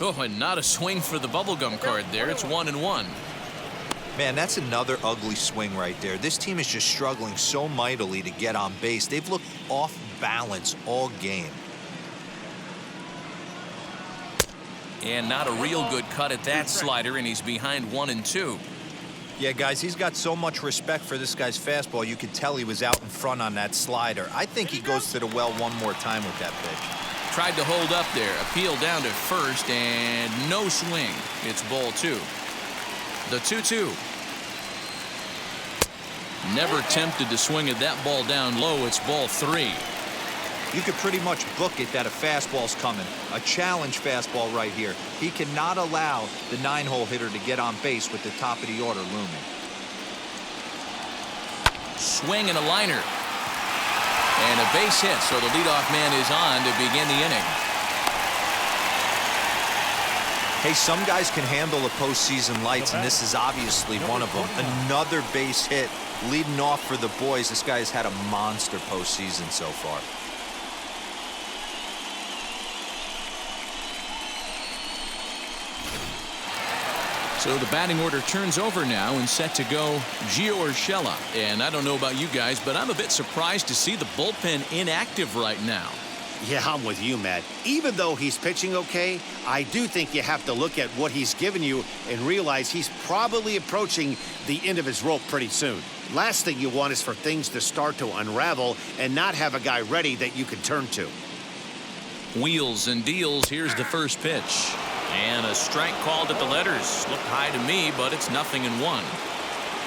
Speaker 1: Oh, and not a swing for the bubblegum card there. It's 1-1.
Speaker 4: Man, that's another ugly swing right there. This team is just struggling so mightily to get on base. They've looked off balance all game.
Speaker 1: And not a real good cut at that slider, and he's behind 1-2.
Speaker 4: Yeah, guys, he's got so much respect for this guy's fastball. You could tell he was out in front on that slider. I think he goes to the well one more time with that pitch.
Speaker 1: Tried to hold up there. Appeal down to first, and no swing. It's ball 2. The 2-2. Never tempted to swing at that ball down low. It's ball 3.
Speaker 4: You could pretty much book it that a fastball's coming. A challenge fastball right here. He cannot allow the 9-hole hitter to get on base with the top of the order looming.
Speaker 1: Swing and a liner. And a base hit, so the leadoff man is on to begin the inning.
Speaker 4: Hey, some guys can handle the postseason lights, and this is obviously one of them. Another base hit leading off for the boys. This guy has had a monster postseason so far.
Speaker 1: So the batting order turns over now and set to go Gio Urshela. And I don't know about you guys, but I'm a bit surprised to see the bullpen inactive right now.
Speaker 2: Yeah, I'm with you, Matt. Even though he's pitching okay, I do think you have to look at what he's given you and realize he's probably approaching the end of his rope pretty soon. Last thing you want is for things to start to unravel and not have a guy ready that you can turn to.
Speaker 1: Wheels and deals. Here's the first pitch. And a strike called at the letters. Looked high to me, but it's 0-1.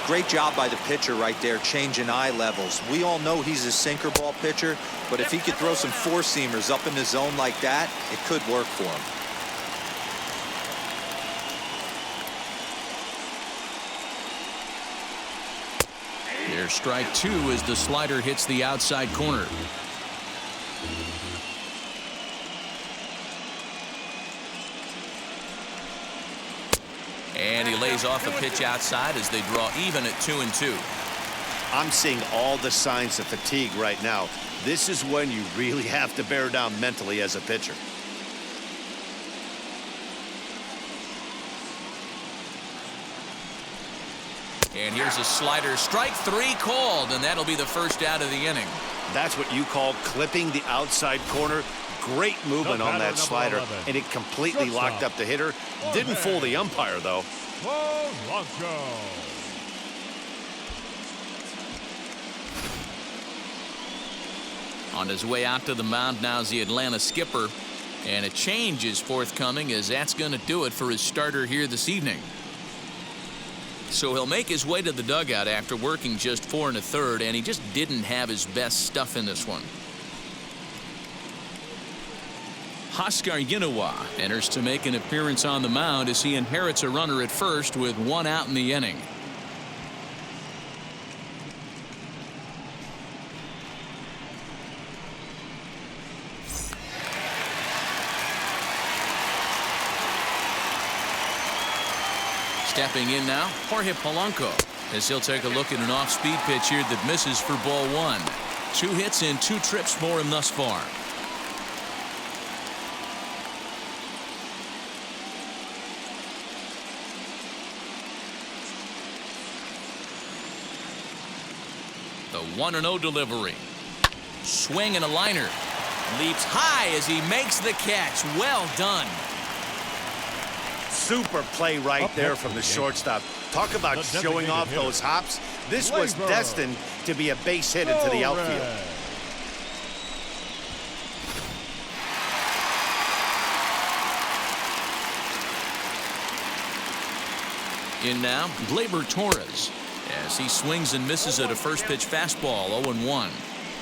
Speaker 4: Great job by the pitcher right there, changing eye levels. We all know he's a sinker ball pitcher, but if he could throw some four-seamers up in the zone like that, it could work for him.
Speaker 1: There's strike 2 as the slider hits the outside corner. And he lays off a pitch outside as they draw even at 2-2.
Speaker 2: I'm seeing all the signs of fatigue right now. This is when you really have to bear down mentally as a pitcher.
Speaker 1: And here's a slider. Strike 3 called, and that'll be the first out of the inning.
Speaker 2: That's what you call clipping the outside corner. Great movement on that slider,
Speaker 3: 11.
Speaker 2: and it completely locked up the hitter. Didn't fool the umpire, though.
Speaker 3: Blanco.
Speaker 1: On his way out to the mound now is the Atlanta skipper. And a change is forthcoming, as that's going to do it for his starter here this evening. So he'll make his way to the dugout after working just 4 1/3, and he just didn't have his best stuff in this one. Huascar Ynoa enters to make an appearance on the mound as he inherits a runner at first with 1 out in the inning. Stepping in now, Jorge Polanco, as he'll take a look at an off-speed pitch here that misses for ball 1. 2 hits and 2 trips for him thus far. The 1-0 delivery. Swing and a liner. Leaps high as he makes the catch. Well done.
Speaker 2: Super play right there from the shortstop. Talk about showing off those hops. This was destined to be a base hit into the outfield.
Speaker 7: In now, Gleyber Torres, as he swings and misses at a first pitch fastball. 0-1.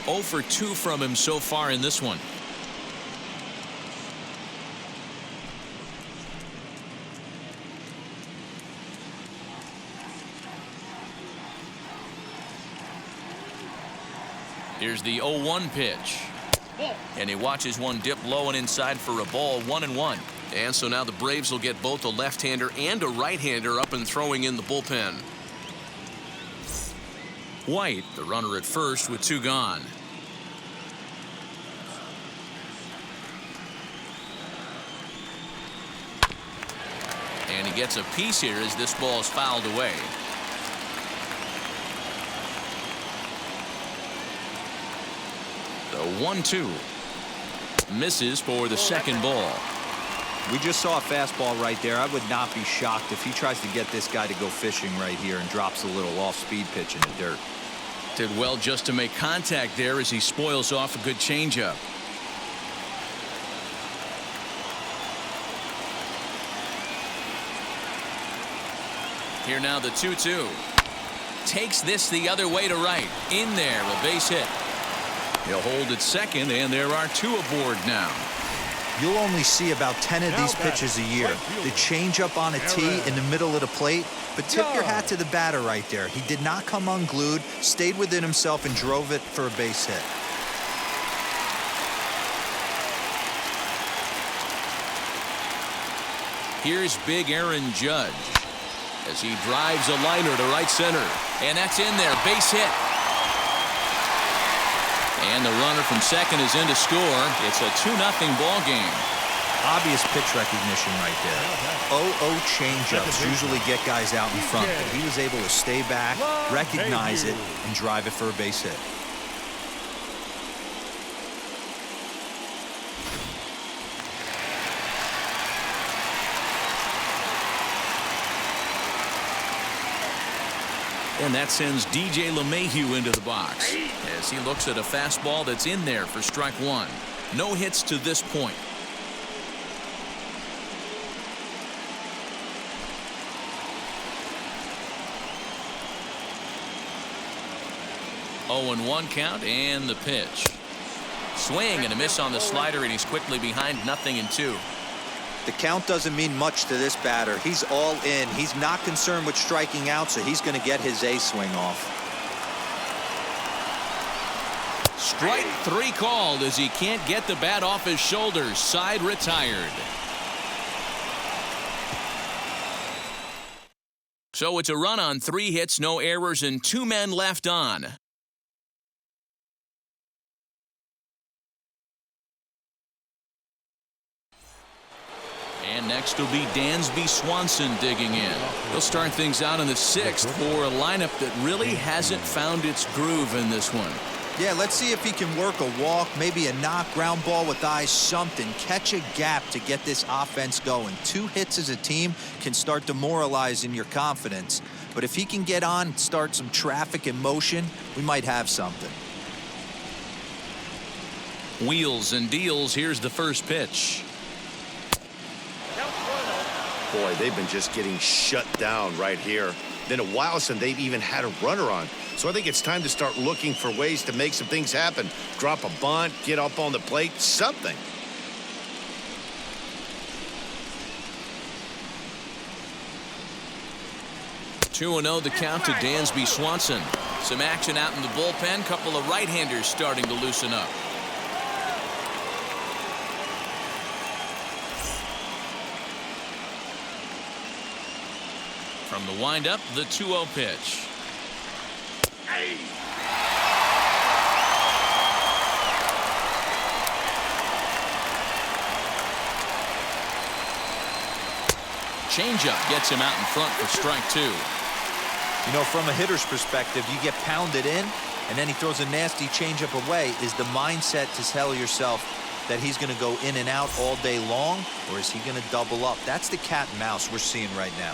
Speaker 7: 0 for 2 from him so far in this one. Here's the 0-1 pitch. And he watches one dip low and inside for a ball. 1-1. And so now the Braves will get both a left-hander and a right-hander up and throwing in the bullpen. White, the runner at first with 2 gone. And he gets a piece here as this ball is fouled away. The 1-2 misses for the second ball.
Speaker 4: We just saw a fastball right there. I would not be shocked if he tries to get this guy to go fishing right here and drops a little off-speed pitch in the dirt.
Speaker 1: Did well just to make contact there as he spoils off a good changeup. Here now the 2-2. Takes this the other way to right. In there, a base hit. He'll hold at second, and there are 2 aboard now.
Speaker 4: You'll only see about 10 of these pitches a year. The changeup on a tee in the middle of the plate. But tip your hat to the batter right there. He did not come unglued, stayed within himself, and drove it for a base hit.
Speaker 1: Here's big Aaron Judge as he drives a liner to right center. And that's in there. Base hit. And the runner from second is in to score. It's a 2-0 ball game.
Speaker 4: Obvious pitch recognition right there. 0-0 changeups usually get guys out in front, but he was able to stay back, recognize it, and drive it for a base hit.
Speaker 1: And that sends DJ LeMahieu into the box as he looks at a fastball that's in there for strike 1. No hits to this point. Oh, 0-1 count and the pitch. Swing and a miss on the slider, and he's quickly behind 0-2.
Speaker 4: The count doesn't mean much to this batter. He's all in. He's not concerned with striking out, so he's going to get his A swing off.
Speaker 1: Strike 3 called as he can't get the bat off his shoulders. Side retired. So it's a run on 3 hits, no errors, and 2 men left on. And next will be Dansby Swanson digging in. He'll start things out in the 6th for a lineup that really hasn't found its groove in this one.
Speaker 4: Yeah, let's see if he can work a walk, maybe a knock, ground ball with eyes, something. Catch a gap to get this offense going. 2 hits as a team can start demoralizing your confidence. But if he can get on, start some traffic in motion, we might have something.
Speaker 1: Wheels and deals. Here's the first pitch.
Speaker 2: Boy, they've been just getting shut down right here. been a while since they've even had a runner on. So I think it's time to start looking for ways to make some things happen. Drop a bunt, get up on the plate, something.
Speaker 1: Two 2-0 the count to Dansby Swanson. Some action out in the bullpen. Couple of right-handers starting to loosen up. From the windup, the 2-0 pitch. Changeup gets him out in front for strike 2.
Speaker 4: You know, from a hitter's perspective, you get pounded in, and then he throws a nasty changeup away. Is the mindset to tell yourself that he's going to go in and out all day long, or is he going to double up? That's the cat and mouse we're seeing right now.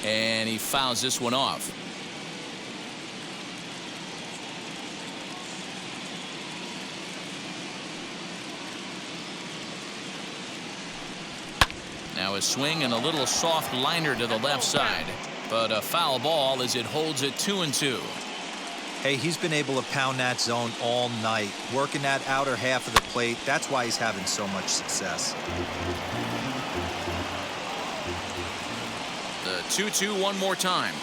Speaker 1: And he fouls this one off. Now a swing and a little soft liner to the left side, but a foul ball as it holds it 2-2.
Speaker 4: Hey, he's been able to pound that zone all night, working that outer half of the plate. That's why he's having so much success.
Speaker 1: The 2-2 one more time.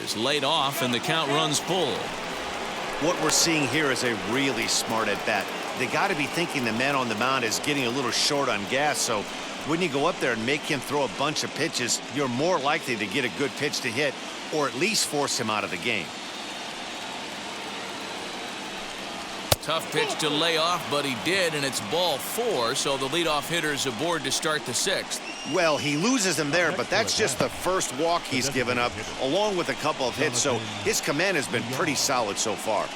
Speaker 1: Is laid off and the count runs full.
Speaker 2: What we're seeing here is a really smart at bat. They got to be thinking the man on the mound is getting a little short on gas, so when you go up there and make him throw a bunch of pitches, you're more likely to get a good pitch to hit or at least force him out of the game.
Speaker 1: Tough pitch to lay off, but he did, and it's ball 4, so the leadoff hitter's aboard to start the 6th.
Speaker 2: Well, he loses him there, but that's just the first walk he's given up, along with a couple of hits, so his command has been pretty solid so far.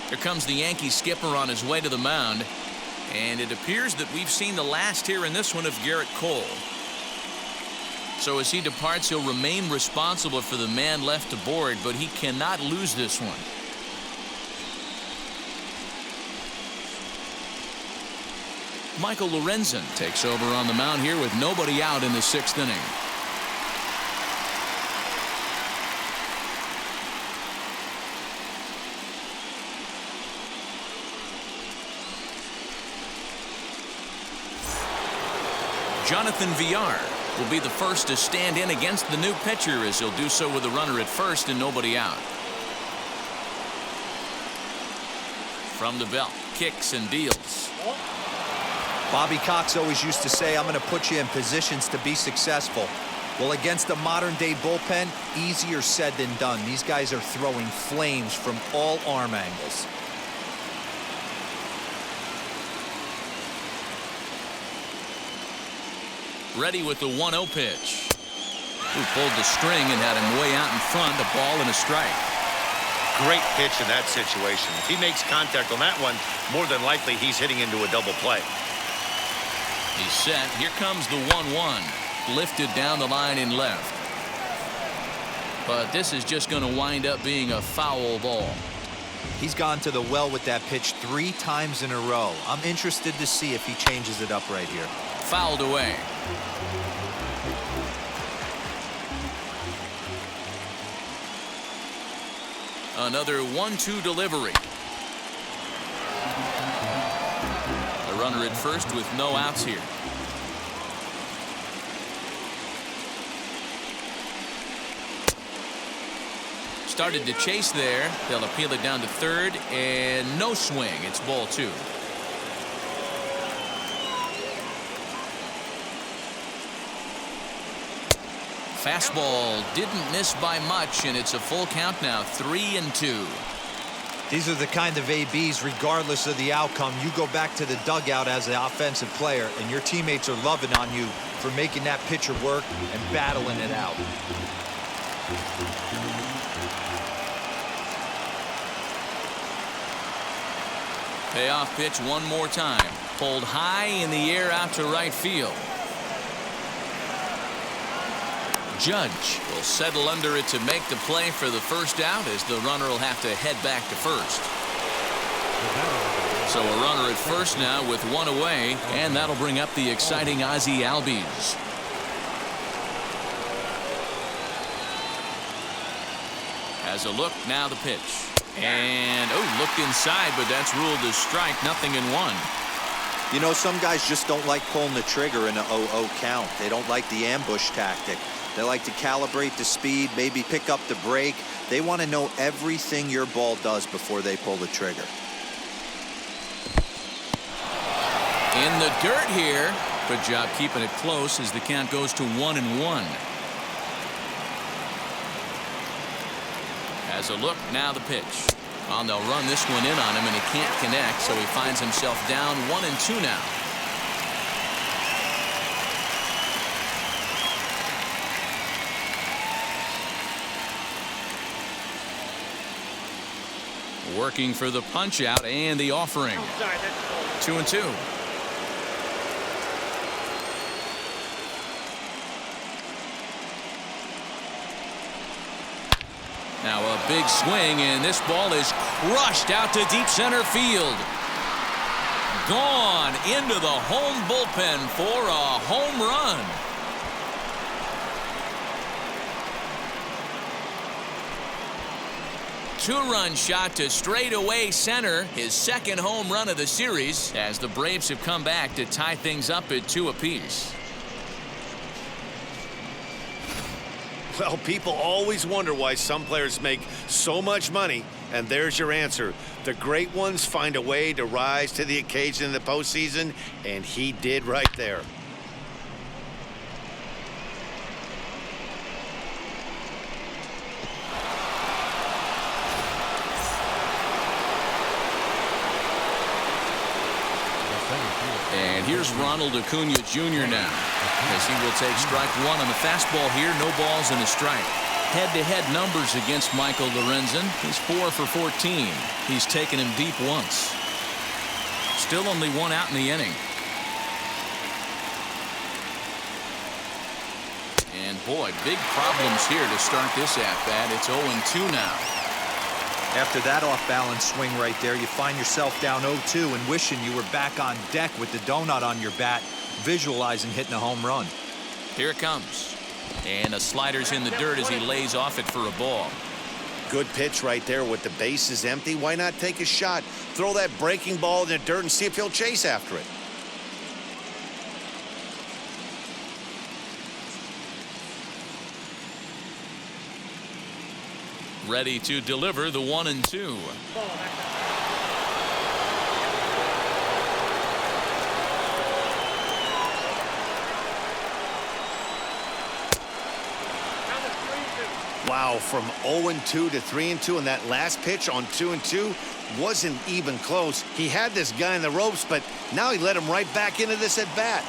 Speaker 1: Here comes the Yankee skipper on his way to the mound, and it appears that we've seen the last here in this one of Gerrit Cole. So as he departs, he'll remain responsible for the man left aboard, but he cannot lose this one. Michael Lorenzen takes over on the mound here with nobody out in the 6th inning. Jonathan Villar will be the first to stand in against the new pitcher, as he'll do so with a runner at first and nobody out. From the belt, kicks and deals.
Speaker 4: Bobby Cox always used to say, I'm going to put you in positions to be successful. Well, against a modern-day bullpen, easier said than done. These guys are throwing flames from all arm angles.
Speaker 1: Ready with the 1-0 pitch. Who pulled the string and had him way out in front, a ball and a strike.
Speaker 2: Great pitch in that situation. If he makes contact on that one, more than likely he's hitting into a double play.
Speaker 1: He's set. Here comes the 1-1. Lifted down the line in left. But this is just going to wind up being a foul ball.
Speaker 4: He's gone to the well with that pitch 3 times in a row. I'm interested to see if he changes it up right here.
Speaker 1: Fouled away. Another 1-2 delivery. The runner at first with no outs here. Started to chase there. They'll appeal it down to third, and no swing. It's ball 2. Fastball didn't miss by much, and it's a full count now, 3-2.
Speaker 4: These are the kind of ABs, regardless of the outcome. You go back to the dugout as an offensive player, and your teammates are loving on you for making that pitcher work and battling it out.
Speaker 1: Payoff pitch one more time. Pulled high in the air out to right field. Judge will settle under it to make the play for the first out, as the runner will have to head back to first. So a runner at first now with one away, and that'll bring up the exciting Ozzie Albies. Has a look, now the pitch. And, looked inside, but that's ruled as strike, 0-1.
Speaker 4: You know, some guys just don't like pulling the trigger in a 0-0 count. They don't like the ambush tactic. They like to calibrate the speed, maybe pick up the break. They want to know everything your ball does before they pull the trigger.
Speaker 1: In the dirt here. Good job keeping it close as the count goes to 1-1. Has a look, now the pitch. Well, they'll run this one in on him, and he can't connect, so he finds himself down 1-2 now. Working for the punch out and the offering. 2-2. Now a big swing, and this ball is crushed out to deep center field. Gone into the home bullpen for a home run. Two-run shot to straightaway center, his second home run of the series, as the Braves have come back to tie things up at 2 apiece.
Speaker 2: Well, people always wonder why some players make so much money, and there's your answer. The great ones find a way to rise to the occasion in the postseason, and he did right there.
Speaker 1: And here's Ronald Acuna Jr. now, as he will take strike one on the fastball here. No balls and a strike. Head-to-head numbers against Michael Lorenzen. He's 4 for 14. He's taken him deep once. Still only one out in the inning. And boy, big problems here to start this at-bat. It's 0-2 now.
Speaker 4: After that off-balance swing right there, you find yourself down 0-2 and wishing you were back on deck with the donut on your bat, visualizing hitting a home run.
Speaker 1: Here it comes. And a slider's in the dirt as he lays off it for a ball.
Speaker 2: Good pitch right there with the bases empty. Why not take a shot? Throw that breaking ball in the dirt and see if he'll chase after it.
Speaker 1: Ready to deliver the 1-2.
Speaker 2: Wow, from 0-2 to 3-2, and that last pitch on 2-2 wasn't even close. He had this guy in the ropes, but now he let him right back into this at bat.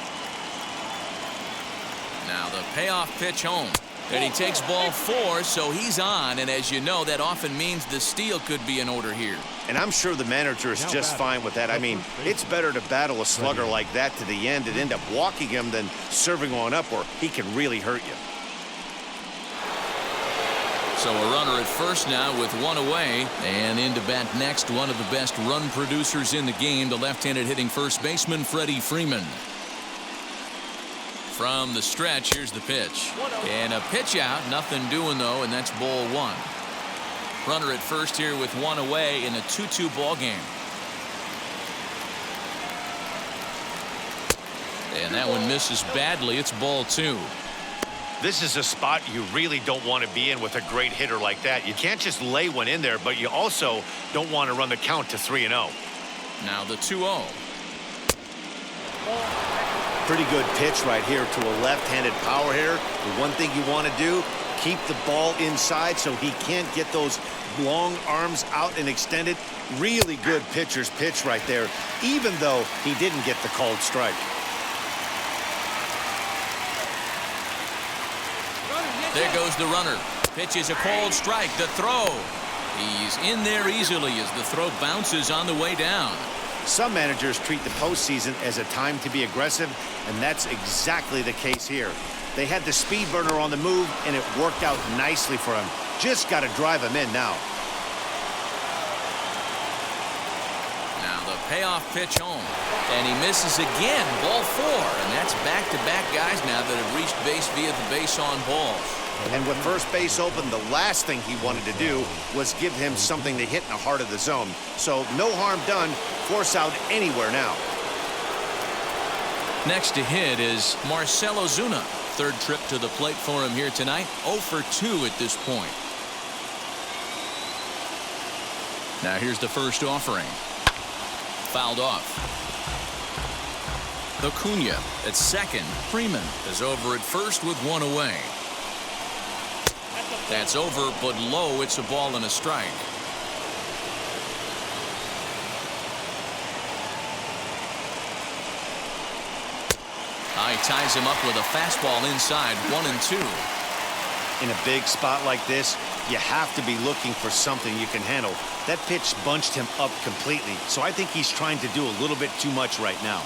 Speaker 1: Now the payoff pitch home. And he takes ball 4, so he's on. And as you know, that often means the steal could be in order here.
Speaker 2: And I'm sure the manager is just fine with that. I mean, it's better to battle a slugger like that to the end and end up walking him than serving one up where he can really hurt you.
Speaker 1: So a runner at first now with one away. And in to bat next, one of the best run producers in the game, the left-handed hitting first baseman, Freddy Freeman. From the stretch, here's the pitch. And a pitch out, nothing doing though, and that's ball 1. Runner at first here with one away in a 2-2 ball game. And that one misses badly. It's ball 2.
Speaker 2: This is a spot you really don't want to be in with a great hitter like that. You can't just lay one in there, but you also don't want to run the count to 3-0.
Speaker 1: Now the 2-0.
Speaker 2: Pretty good pitch right here to a left-handed power hitter. The one thing you want to do, keep the ball inside so he can't get those long arms out and extended. Really good pitcher's pitch right there, even though he didn't get the called strike.
Speaker 1: There goes the runner. Pitch is a called strike. The throw. He's in there easily as the throw bounces on the way down.
Speaker 2: Some managers treat the postseason as a time to be aggressive, and that's exactly the case here. They had the speed burner on the move, and it worked out nicely for him. Just got to drive him in now.
Speaker 1: Now the payoff pitch home. And he misses again, ball 4. And that's back-to-back guys now that have reached base via the base on balls.
Speaker 2: And with first base open, the last thing he wanted to do was give him something to hit in the heart of the zone. So no harm done. Force out anywhere now.
Speaker 1: Next to hit is Marcell Ozuna. Third trip to the plate for him here tonight. 0 for 2 at this point. Now here's the first offering. Fouled off. Acuna at second. Freeman is over at first with 1 away. That's over, but low. It's a ball and a strike. He ties him up with a fastball inside. 1-2.
Speaker 2: In a big spot like this, you have to be looking for something you can handle. That pitch bunched him up completely, so I think he's trying to do a little bit too much right now.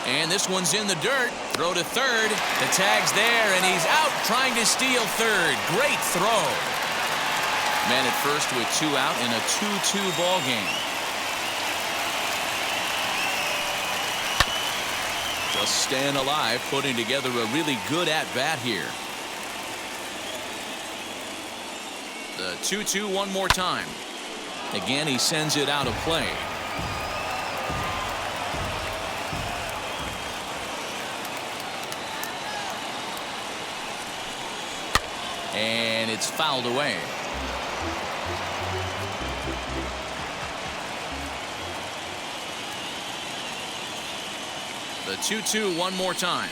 Speaker 1: And this one's in the dirt. Throw to third. The tag's there, and he's out trying to steal third. Great throw. Man at first with 2 out in a 2-2 ball game. Just staying alive, putting together a really good at-bat here. The 2-2 one more time. Again, he sends it out of play. And it's fouled away. The 2-2 one more time.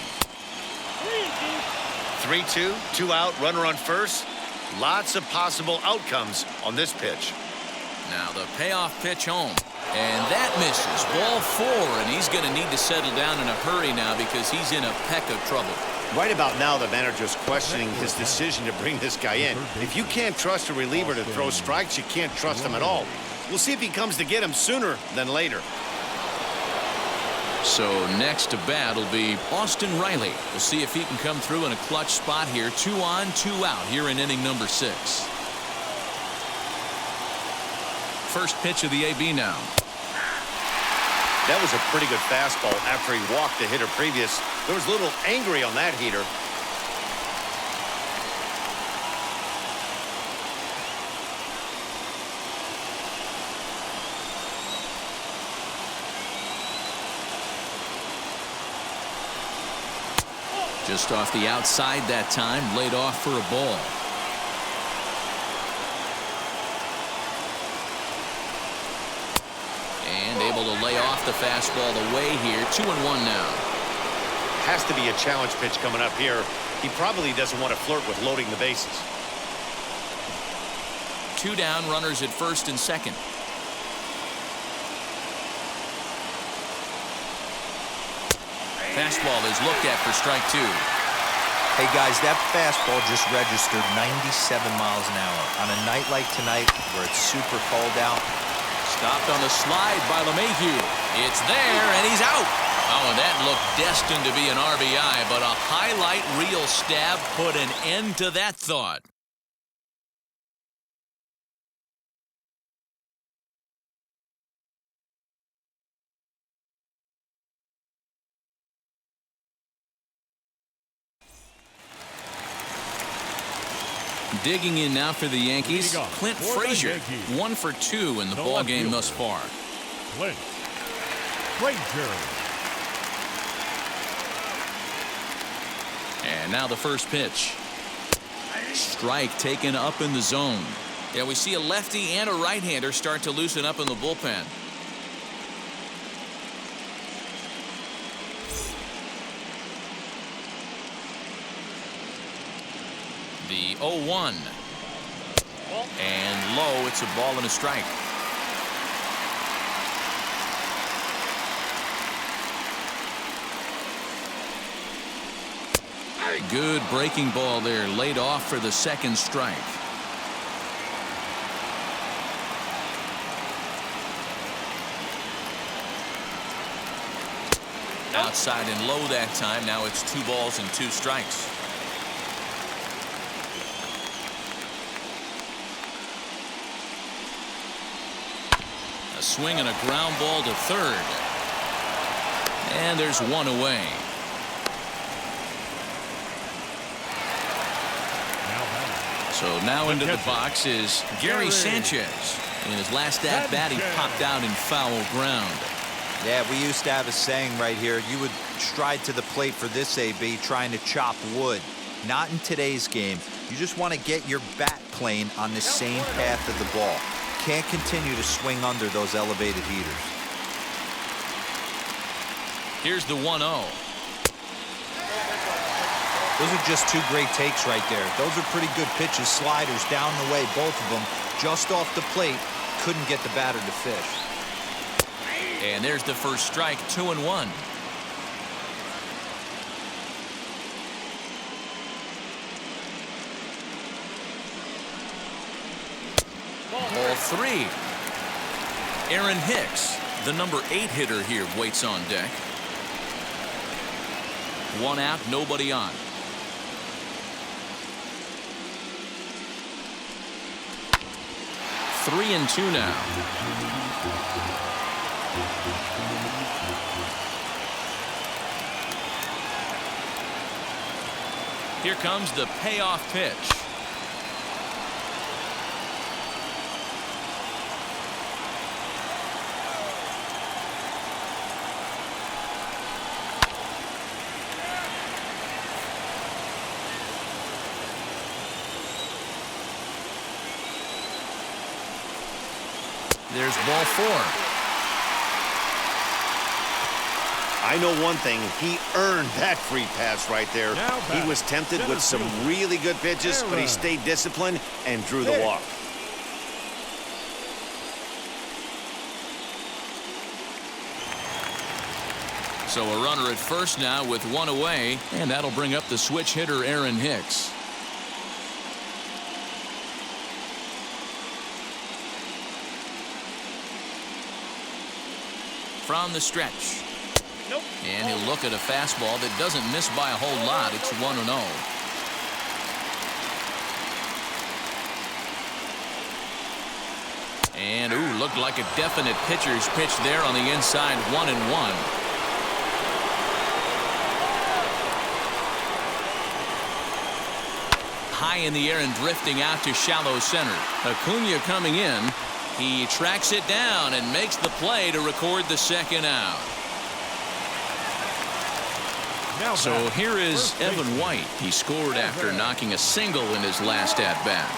Speaker 2: 3-2, 2 out, runner on first. Lots of possible outcomes on this pitch.
Speaker 1: Now the payoff pitch home. And that misses. Ball 4, and he's going to need to settle down in a hurry now because he's in a peck of trouble.
Speaker 2: Right about now, the manager's questioning his decision to bring this guy in. If you can't trust a reliever to throw strikes, you can't trust him at all. We'll see if he comes to get him sooner than later.
Speaker 1: So next to bat will be Austin Riley. We'll see if he can come through in a clutch spot here. 2 on, 2 out here in inning number 6. First pitch of the AB now.
Speaker 2: That was a pretty good fastball after he walked the hitter previous. There was a little angry on that heater.
Speaker 1: Just off the outside that time, laid off for a ball. And able to lay off the fastball away here. 2-1 now.
Speaker 2: Has to be a challenge pitch coming up here. He probably doesn't want to flirt with loading the bases.
Speaker 1: 2 down, runners at first and second. Fastball is looked at for strike 2.
Speaker 4: Hey guys, that fastball just registered 97 miles an hour. On a night like tonight where it's super cold out.
Speaker 1: Stopped on the slide by LeMahieu. It's there, and he's out. Oh, and that looked destined to be an RBI, but a highlight reel stab put an end to that thought. Digging in now for the Yankees, Clint Frazier, 1 for 2 in the ball game thus far.
Speaker 3: Clint Frazier.
Speaker 1: And now the first pitch. Strike taken up in the zone. Yeah, we see a lefty and a right-hander start to loosen up in the bullpen. The 0-1. And low, it's a ball and a strike. Good breaking ball there, laid off for the second strike. Outside and low that time. Now it's 2 balls and 2 strikes. A swing and a ground ball to third. And there's one away. So now into the box is Gary Sanchez. In his last at-bat, he popped out in foul ground.
Speaker 4: Yeah, we used to have a saying right here. You would stride to the plate for this AB trying to chop wood. Not in today's game. You just want to get your bat plane on the same path of the ball. Can't continue to swing under those elevated heaters.
Speaker 1: Here's the 1-0.
Speaker 4: Those are just two great takes right there. Those are pretty good pitches, sliders down the way, both of them. Just off the plate, couldn't get the batter to fish.
Speaker 1: And there's the first strike, 2-1. Ball 3. Aaron Hicks, the number 8 hitter here, waits on deck. 1 out, nobody on. Three and 2 now. Here comes the payoff pitch. There's ball 4.
Speaker 2: I know one thing. He earned that free pass right there. He was tempted with some really good pitches, but he stayed disciplined and drew the walk.
Speaker 1: So a runner at first now with 1 away, and that'll bring up the switch hitter Aaron Hicks. From the stretch.
Speaker 6: Nope.
Speaker 1: And he'll look at a fastball that doesn't miss by a whole lot. It's 1-0. And ooh, looked like a definite pitcher's pitch there on the inside. 1-1. High in the air and drifting out to shallow center. Acuna coming in. He tracks it down and makes the play to record the second out. So here is Evan White. He scored after knocking a single in his last at-bat.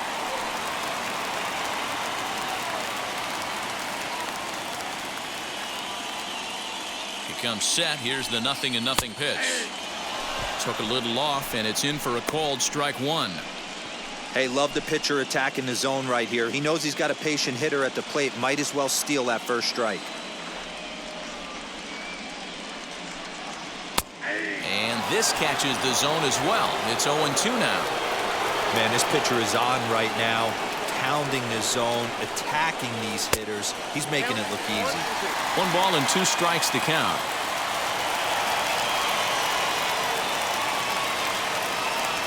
Speaker 1: He comes set. Here's the 0-0 pitch. Took a little off, and it's in for a called strike 1.
Speaker 4: Hey, love the pitcher attacking the zone right here. He knows he's got a patient hitter at the plate. Might as well steal that first strike.
Speaker 1: And this catches the zone as well. It's 0-2 now.
Speaker 4: Man, this pitcher is on right now, pounding the zone, attacking these hitters. He's making it look easy.
Speaker 1: 1 ball and 2 strikes to count.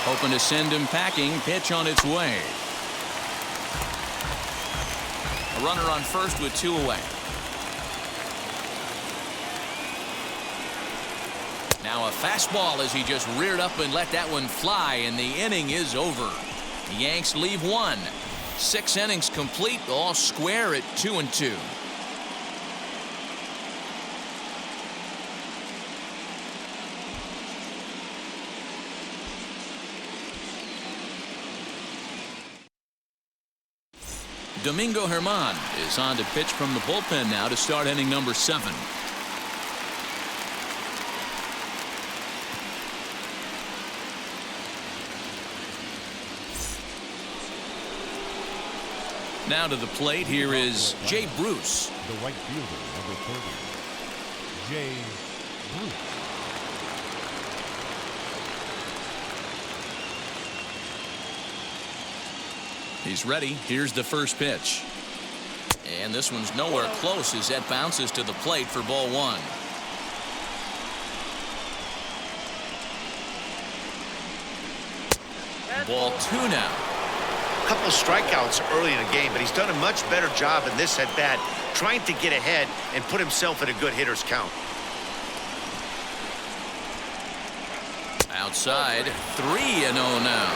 Speaker 1: Hoping to send him packing. Pitch on its way. A runner on first with 2 away. Now a fastball as he just reared up and let that one fly, and the inning is over. The Yanks leave 1. 6 innings complete, all square at 2-2. Domingo Germán is on to pitch from the bullpen now to start inning number 7. Now to the plate, here is Jay Bruce.
Speaker 3: The right fielder, number 30, Jay Bruce.
Speaker 1: He's ready. Here's the first pitch. And this one's nowhere close as that bounces to the plate for ball 1. Ball 2 now.
Speaker 2: couple strikeouts early in the game, but he's done a much better job in this at-bat trying to get ahead and put himself in a good hitter's count.
Speaker 1: Outside, 3-0 now.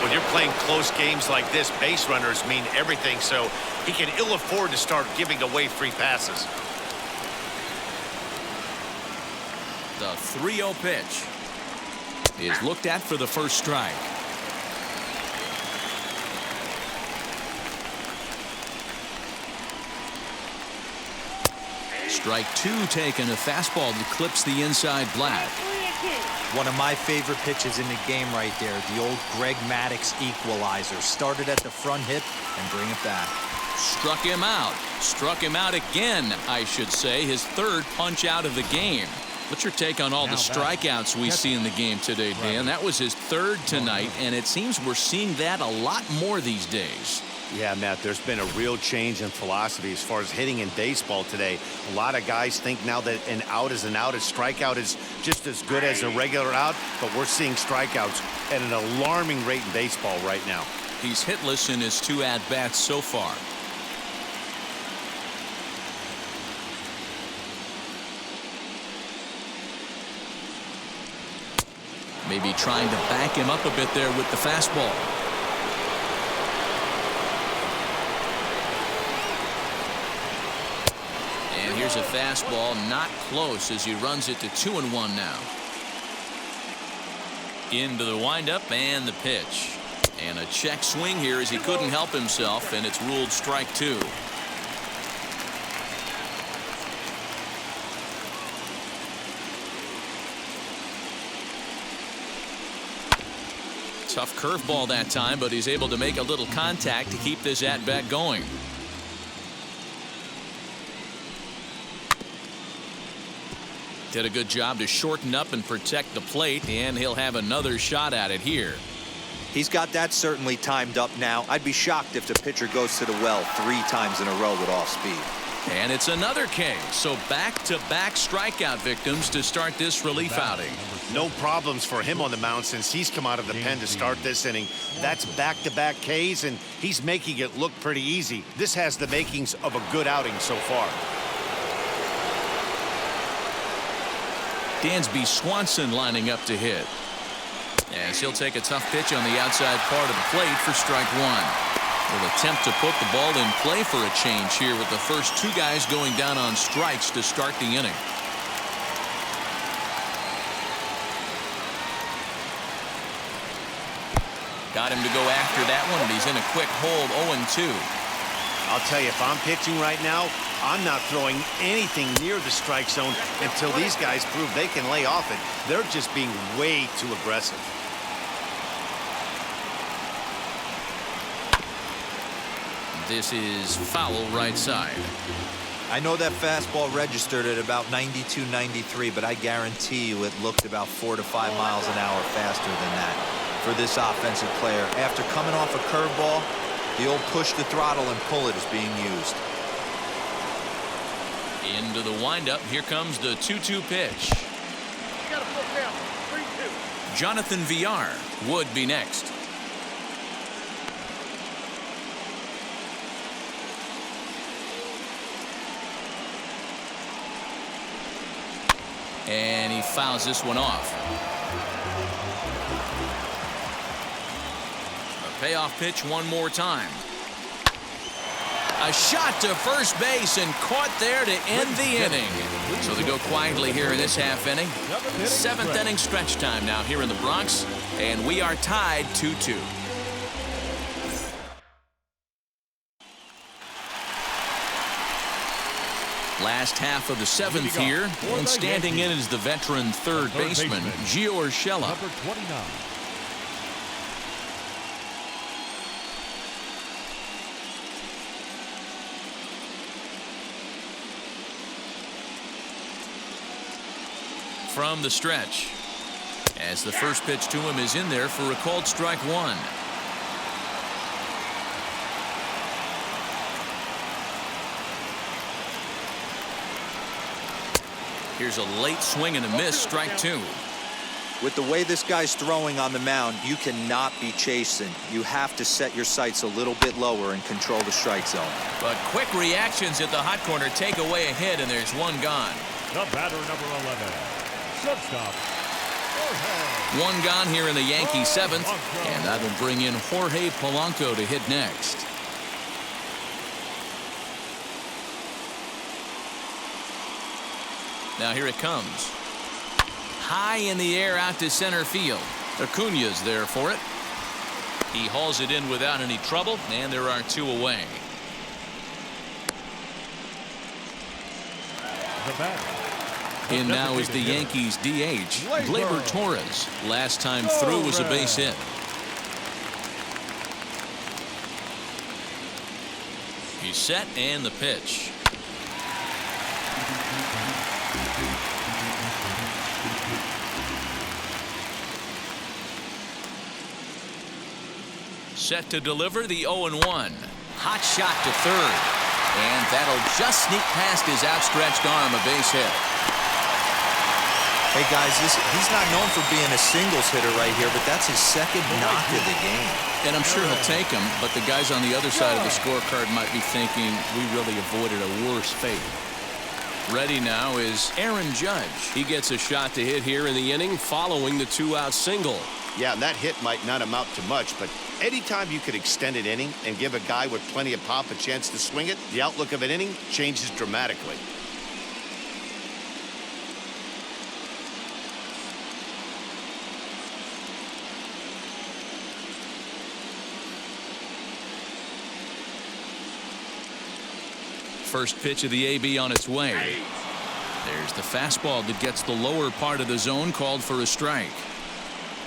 Speaker 2: When you're playing close games like this, base runners mean everything, so he can ill afford to start giving away free passes.
Speaker 1: The 3-0 pitch is looked at for the first strike. Strike 2 taken, a fastball that clips the inside black.
Speaker 4: One of my favorite pitches in the game right there, the old Greg Maddux equalizer. Started at the front hip and bring it back.
Speaker 1: Struck him out. Struck him out again, I should say. His third punch out of the game. What's your take on all the strikeouts we see in the game today, Dan? That was his third tonight, and it seems we're seeing that a lot more these days.
Speaker 2: Yeah, Matt, there's been a real change in philosophy as far as hitting in baseball today. A lot of guys think now that an out is an out. A strikeout is just as good as a regular out, but we're seeing strikeouts at an alarming rate in baseball right now.
Speaker 1: He's hitless in his 2 at-bats so far. Maybe trying to back him up a bit there with the fastball. And here's a fastball, not close as he runs it to 2-1 now. Into the windup and the pitch. And a check swing here as he couldn't help himself, and it's ruled strike 2. Tough curveball that time, but he's able to make a little contact to keep this at-bat going. Did a good job to shorten up and protect the plate, and he'll have another shot at it here.
Speaker 4: He's got that certainly timed up now. I'd be shocked if the pitcher goes to the well 3 times in a row with off speed.
Speaker 1: And it's another K. So back-to-back strikeout victims to start this relief outing.
Speaker 2: No problems for him on the mound since he's come out of the pen to start this inning. That's back-to-back Ks, and he's making it look pretty easy. This has the makings of a good outing so far.
Speaker 1: Dansby Swanson lining up to hit. As he'll take a tough pitch on the outside part of the plate for strike 1. Will attempt to put the ball in play for a change here with the first 2 guys going down on strikes to start the inning. Got him to go after that one, and he's in a quick hold, 0-2.
Speaker 2: I'll tell you, if I'm pitching right now, I'm not throwing anything near the strike zone until these guys prove they can lay off it. They're just being way too aggressive.
Speaker 1: This is foul right side.
Speaker 4: I know that fastball registered at about 92, 93, but I guarantee you it looked about 4 to 5 miles an hour faster than that for this offensive player. After coming off a curveball, the old push the throttle and pull it is being used.
Speaker 1: Into the windup. Here comes the 2-2 pitch.
Speaker 6: You got a full count. 3-2.
Speaker 1: Jonathan Villar would be next. And he fouls this one off. A payoff pitch one more time. A shot to first base and caught there to end the inning. So they go quietly here in this half inning. 7th inning stretch time now here in the Bronx, and we are tied 2-2. Last half of the 7th here, and standing in is the veteran third baseman, Gio Urshela.
Speaker 3: Number 29.
Speaker 1: From the stretch, as the first pitch to him is in there for a called strike 1. Here's a late swing and a miss, strike 2.
Speaker 4: With the way this guy's throwing on the mound, you cannot be chasing. You have to set your sights a little bit lower and control the strike zone.
Speaker 1: But quick reactions at the hot corner take away a hit, and there's one gone.
Speaker 3: The batter, number 11. Shortstop.
Speaker 1: One gone here in the Yankees' seventh, and that'll bring in Jorge Polanco to hit next. Now here it comes. High in the air out to center field. Acuña's there for it. He hauls it in without any trouble, and there are two away.
Speaker 3: The batter.
Speaker 1: In now is the Yankees DH, Gleyber Torres. Last time through was a base hit. He's set, and the pitch. Set to deliver the 0-1. Hot shot to third. And that'll just sneak past his outstretched arm, a base hit.
Speaker 4: Hey, guys, he's not known for being a singles hitter right here, but that's his second knock of the game.
Speaker 1: And I'm sure he'll take him, but the guys on the other side of the scorecard might be thinking we really avoided a worse fate. Ready now is Aaron Judge. He gets a shot to hit here in the inning following the two-out single.
Speaker 2: Yeah, and that hit might not amount to much, but anytime you could extend an inning and give a guy with plenty of pop a chance to swing it, the outlook of an inning changes dramatically.
Speaker 1: First pitch of the AB on its way. There's the fastball that gets the lower part of the zone, called for a strike.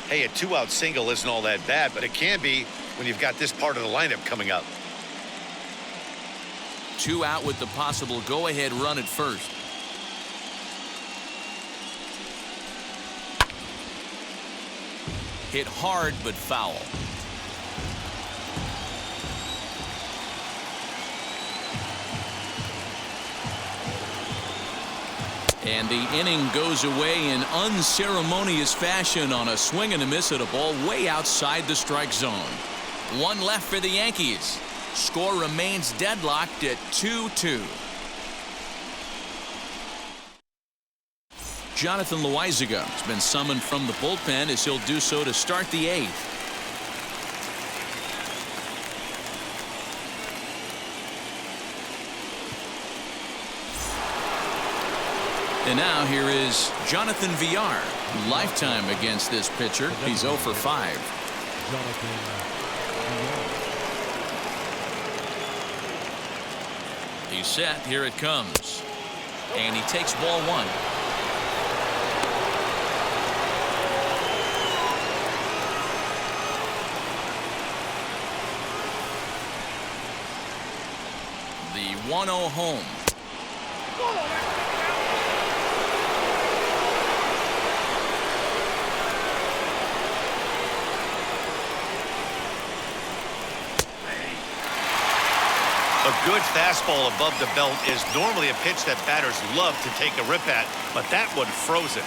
Speaker 2: Hey, a two-out single isn't all that bad, but it can be when you've got this part of the lineup coming up.
Speaker 1: 2 out with the possible go-ahead run at first. Hit hard but foul. And the inning goes away in unceremonious fashion on a swing and a miss at a ball way outside the strike zone. One left for the Yankees. Score remains deadlocked at 2-2. Jonathan Loaizaga has been summoned from the bullpen as he'll do so to start the 8th. And now here is Jonathan Villar. Lifetime against this pitcher. He's 0 for 5. He's set. Here it comes. And he takes ball 1. The 1-0 home.
Speaker 2: A good fastball above the belt is normally a pitch that batters love to take a rip at, but that one froze it.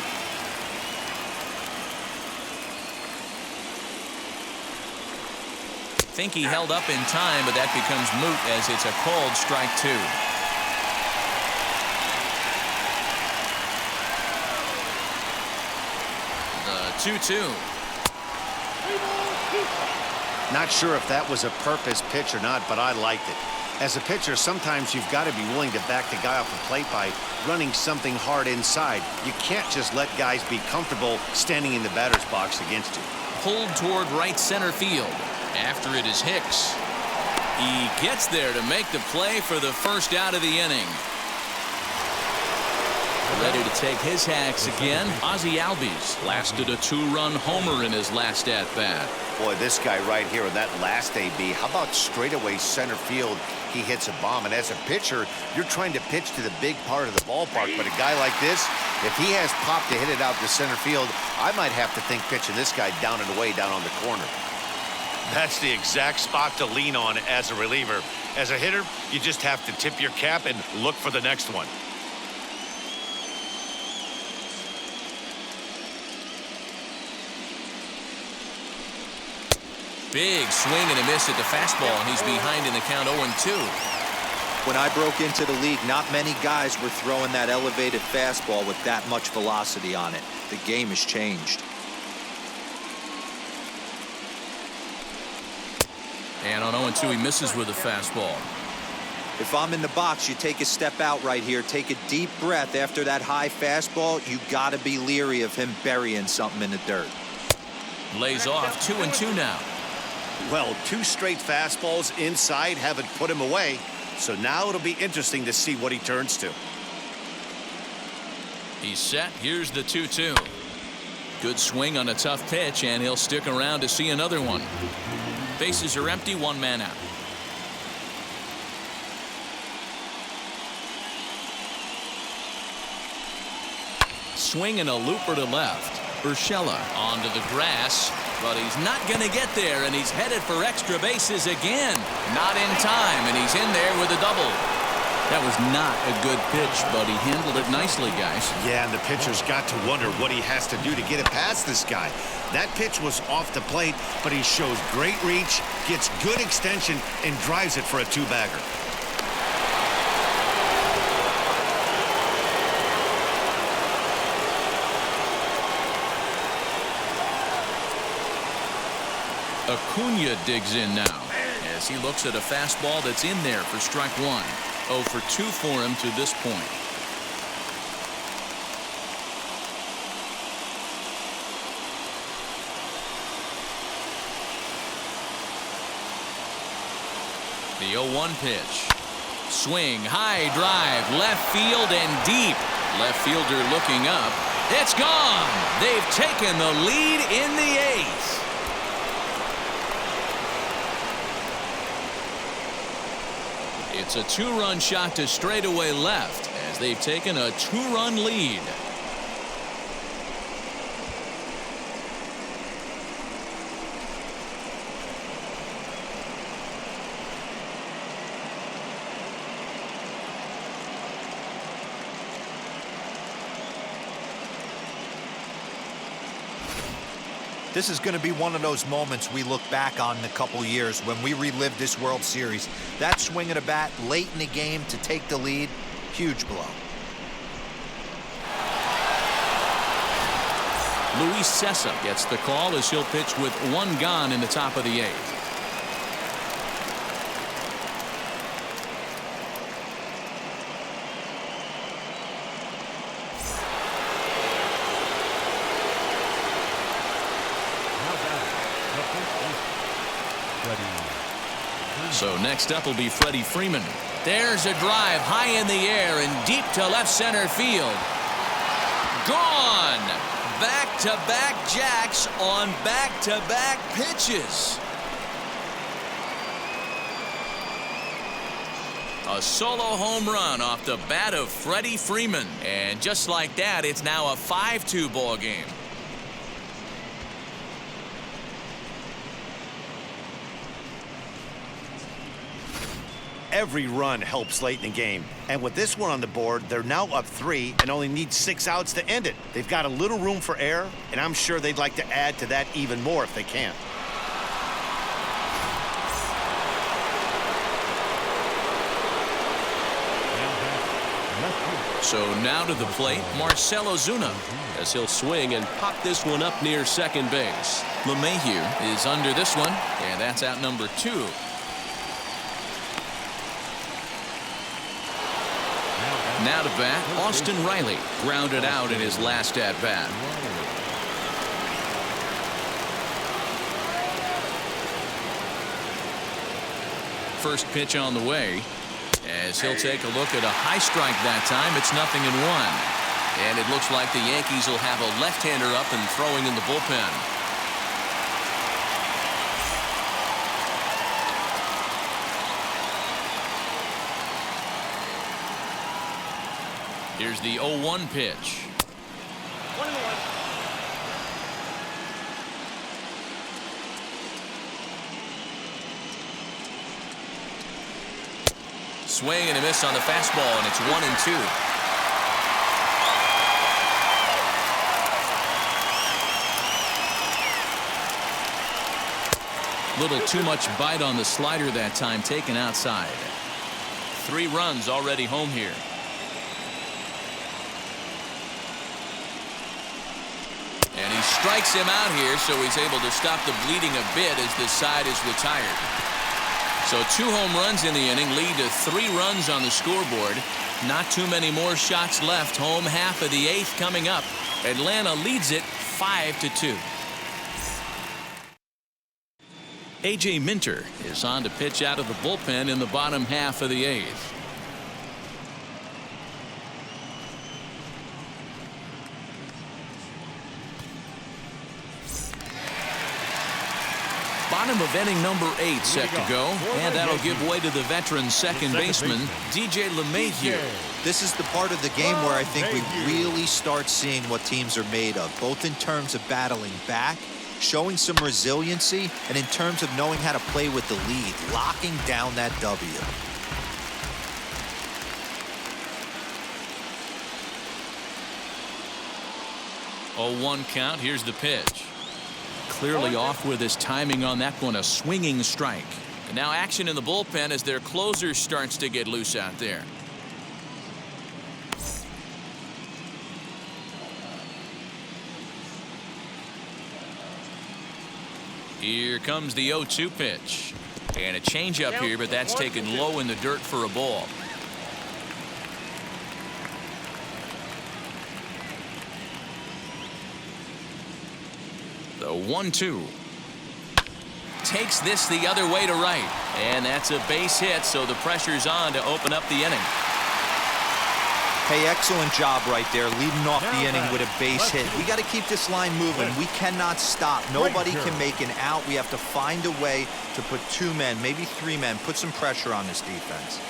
Speaker 1: Think he held up in time, but that becomes moot as it's a called strike 2. The 2-2.
Speaker 2: Not sure if that was a purpose pitch or not, but I liked it. As a pitcher, sometimes you've got to be willing to back the guy off the plate by running something hard inside. You can't just let guys be comfortable standing in the batter's box against you.
Speaker 1: Pulled toward right center field. After it is Hicks. He gets there to make the play for the first out of the inning. Ready to take his hacks again. Ozzie Albies lasted a 2-run homer in his last at-bat.
Speaker 2: Boy, this guy right here in that last AB, how about straightaway center field? He hits a bomb, and as a pitcher, you're trying to pitch to the big part of the ballpark, but a guy like this, if he has pop to hit it out to center field, I might have to think pitching this guy down and away down on the corner. That's the exact spot to lean on as a reliever. As a hitter, you just have to tip your cap and look for the next one.
Speaker 1: Big swing and a miss at the fastball, and he's behind in the count 0-2.
Speaker 4: When I broke into the league, not many guys were throwing that elevated fastball with that much velocity on it. The game has changed.
Speaker 1: And on 0-2, he misses with a fastball.
Speaker 4: If I'm in the box, you take a step out right here, take a deep breath after that high fastball. You got to be leery of him burying something in the dirt.
Speaker 1: Lays off 2-2 now.
Speaker 2: Well, 2 straight fastballs inside haven't put him away. So now it'll be interesting to see what he turns to.
Speaker 1: He's set. Here's the 2-2. Good swing on a tough pitch, and he'll stick around to see another one. Bases are empty, 1 man out. Swing and a looper to left. Urshela onto the grass, but he's not going to get there, and he's headed for extra bases again. Not in time, and he's in there with a double. That was not a good pitch, but he handled it nicely, guys.
Speaker 2: Yeah, and the pitcher's got to wonder what he has to do to get it past this guy. That pitch was off the plate, but he shows great reach, gets good extension, and drives it for a 2-bagger.
Speaker 1: Acuna digs in now as he looks at a fastball that's in there for strike 1. 0 for 2 for him to this point. The 0-1 pitch. Swing, high drive, left field and deep. Left fielder looking up. It's gone. They've taken the lead in the 8th. It's a 2-run shot to straightaway left as they've taken a 2-run lead.
Speaker 4: This is going to be one of those moments we look back on in a couple years when we relive this World Series. That swing of the bat late in the game to take the lead, huge blow.
Speaker 1: Luis Cessa gets the call as he'll pitch with 1 gone in the top of the 8th. So next up will be Freddy Freeman. There's a drive high in the air and deep to left center field. Gone! Back-to-back jacks on back-to-back pitches. A solo home run off the bat of Freddy Freeman. And just like that, it's now a 5-2 ball game.
Speaker 2: Every run helps late in the game. And with this one on the board, they're now up 3 and only need 6 outs to end it. They've got a little room for error, and I'm sure they'd like to add to that even more if they can.
Speaker 1: So now to the plate, Marcell Ozuna, as he'll swing and pop this one up near second base. LeMahieu is under this one, and that's out number 2. Now to bat, Austin Riley, grounded out in his last at-bat. First pitch on the way, as he'll take a look at a high strike that time. It's 0-1. And it looks like the Yankees will have a left-hander up and throwing in the bullpen. Here's the 0-1 pitch.
Speaker 6: 1-1.
Speaker 1: Swing and a miss on the fastball, and it's 1-2. Little too much bite on the slider that time, taken outside. 3 runs already home here. And he strikes him out here, so he's able to stop the bleeding a bit as this side is retired. So 2 home runs in the inning lead to 3 runs on the scoreboard. Not too many more shots left. Home half of the 8th coming up. Atlanta leads it 5-2. A.J. Minter is on to pitch out of the bullpen in the bottom half of the 8th. Bottom of inning number 8 set to go, and that'll give way to the veteran second baseman, DJ LeMahieu.
Speaker 4: This is the part of the game where I think we really start seeing what teams are made of, both in terms of battling back, showing some resiliency, and in terms of knowing how to play with the lead, locking down that W.
Speaker 1: Oh, 1 count. Here's the pitch. Clearly off with his timing on that one, a swinging strike. And now action in the bullpen as their closer starts to get loose out there. Here comes the 0-2 pitch. And a changeup here, but that's taken low in the dirt for a ball. The 1-2. Takes this the other way to right. And that's a base hit, so the pressure's on to open up the inning.
Speaker 4: Hey, excellent job right there, leading off the inning with a base hit. We got to keep this line moving. We cannot stop. Nobody can make an out. We have to find a way to put 2 men, maybe 3 men, put some pressure on this defense.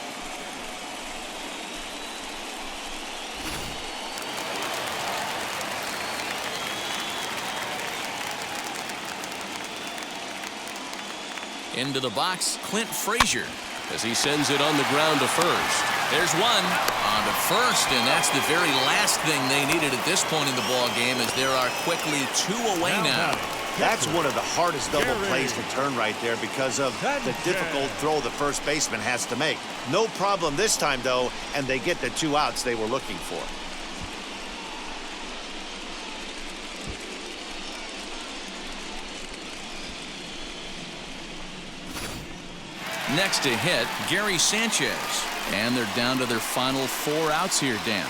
Speaker 1: Into the box, Clint Frazier, as he sends it on the ground to first. There's one on to first, and that's the very last thing they needed at this point in the ball game, as there are quickly 2 away now.
Speaker 2: That's one of the hardest double plays to turn right there because of the difficult throw the first baseman has to make. No problem this time, though, and they get the 2 outs they were looking for.
Speaker 1: Next to hit, Gary Sanchez. And they're down to their final 4 outs here, Dan.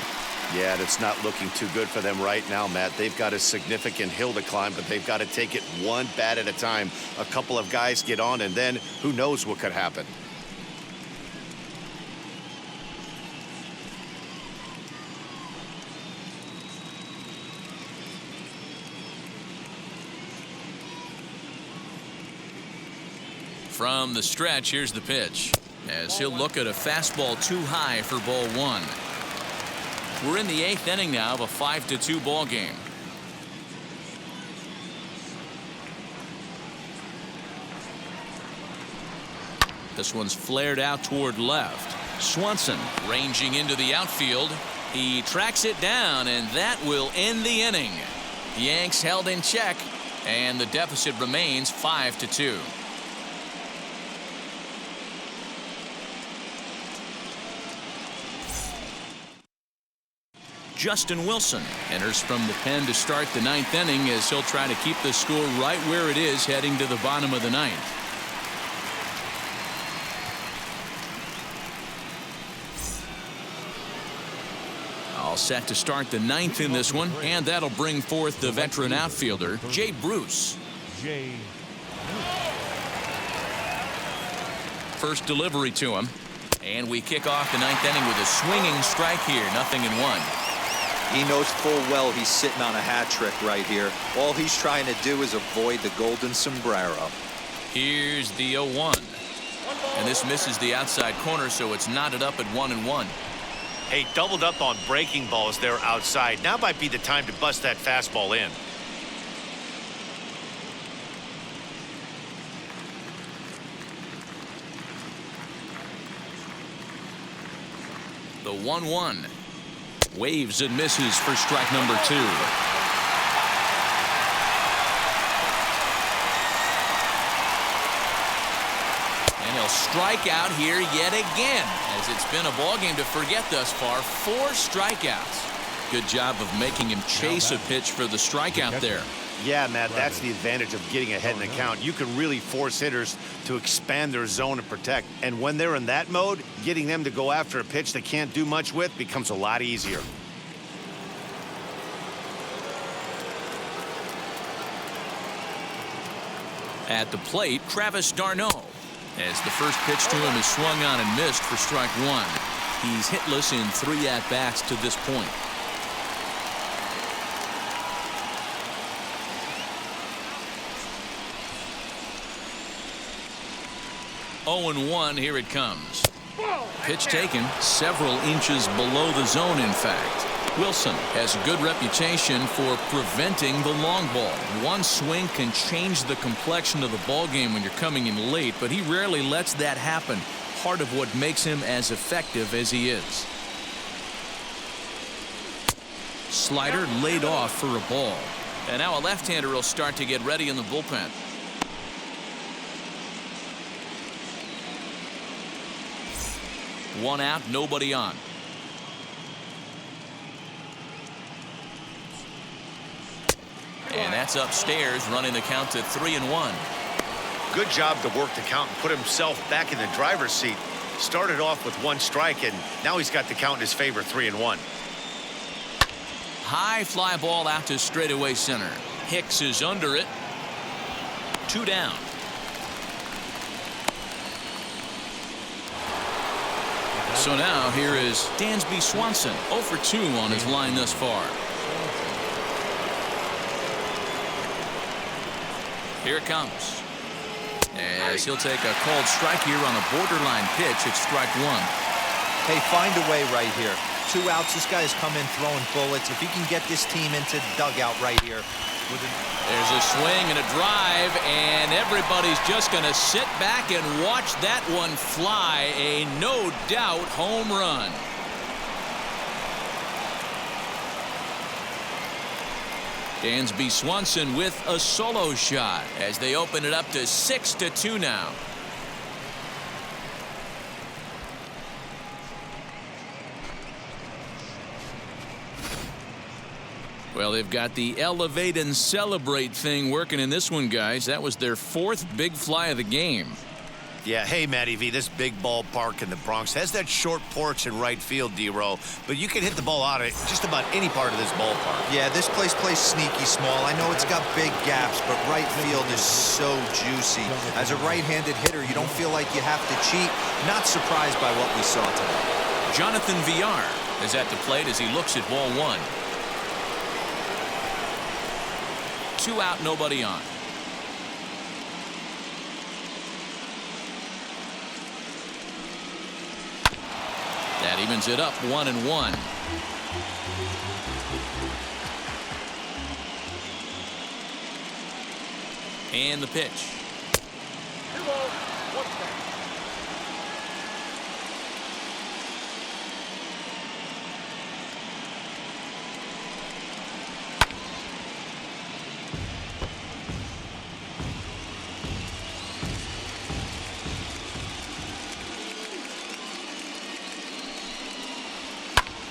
Speaker 2: Yeah, it's not looking too good for them right now, Matt. They've got a significant hill to climb, but they've got to take it 1 bat at a time. A couple of guys get on, and then who knows what could happen.
Speaker 1: From the stretch, here's the pitch, as he'll look at a fastball too high for ball 1. We're in the 8th inning now of a 5-2 ball game. This one's flared out toward left. Swanson ranging into the outfield. He tracks it down, and that will end the inning. The Yanks held in check, and the deficit remains 5-2. Justin Wilson enters from the pen to start the 9th inning, as he'll try to keep the score right where it is heading to the bottom of the 9th. All set to start the 9th in this one, and that'll bring forth the veteran outfielder, Jay Bruce. First delivery to him, and we kick off the 9th inning with a swinging strike here, 0-1.
Speaker 4: He knows full well he's sitting on a hat trick right here. All he's trying to do is avoid the golden sombrero.
Speaker 1: Here's the 0-1. And this misses the outside corner, so it's knotted up at 1-1.
Speaker 2: Hey, doubled up on breaking balls there outside. Now might be the time to bust that fastball in.
Speaker 1: The 1-1. Waves and misses for strike number 2. He'll strike out here yet again, as it's been a ball game to forget thus far. 4 strikeouts. Good job of making him chase a pitch for the strikeout there.
Speaker 2: Yeah, Matt, that's the advantage of getting ahead in the count. You can really force hitters to expand their zone and protect. And when they're in that mode, getting them to go after a pitch they can't do much with becomes a lot easier.
Speaker 1: At the plate, Travis d'Arnaud, as the first pitch to him is swung on and missed for strike 1. He's hitless in 3 at-bats to this point. 0-1, here it comes. Pitch taken several inches below the zone, in fact. Wilson has a good reputation for preventing the long ball. One swing can change the complexion of the ball game when you're coming in late, but he rarely lets that happen. Part of what makes him as effective as he is. Slider laid off for a ball. And now a left-hander will start to get ready in the bullpen. One out, nobody on. And that's upstairs, running the count to 3-1.
Speaker 2: Good job to work the count and put himself back in the driver's seat. Started off with 1 strike, and now he's got the count in his favor, 3-1.
Speaker 1: High fly ball out to straightaway center. Hicks is under it. 2 down. So now here is Dansby Swanson, 0 for 2 on his line thus far. Here it comes. As he'll take a called strike here on a borderline pitch. It's strike 1.
Speaker 4: Hey, find a way right here. 2 outs. This guy has come in throwing bullets. If he can get this team into the dugout right here.
Speaker 1: There's a swing and a drive, and everybody's just going to sit back and watch that one fly. A no doubt home run. Dansby Swanson with a solo shot as they open it up to 6-2 now. Well, they've got the elevate and celebrate thing working in this one, guys. That was their 4th big fly of the game.
Speaker 2: Yeah, hey, Matty V, this big ballpark in the Bronx has that short porch in right field, D-Row, but you can hit the ball out of just about any part of this ballpark.
Speaker 4: Yeah, this place plays sneaky small. I know it's got big gaps, but right field is so juicy. As a right-handed hitter, you don't feel like you have to cheat. Not surprised by what we saw today.
Speaker 1: Jonathan Villar is at the plate as he looks at ball 1. 2 out, nobody on. That evens it up, 1-1. And the pitch.
Speaker 6: 2 balls, 1 strike.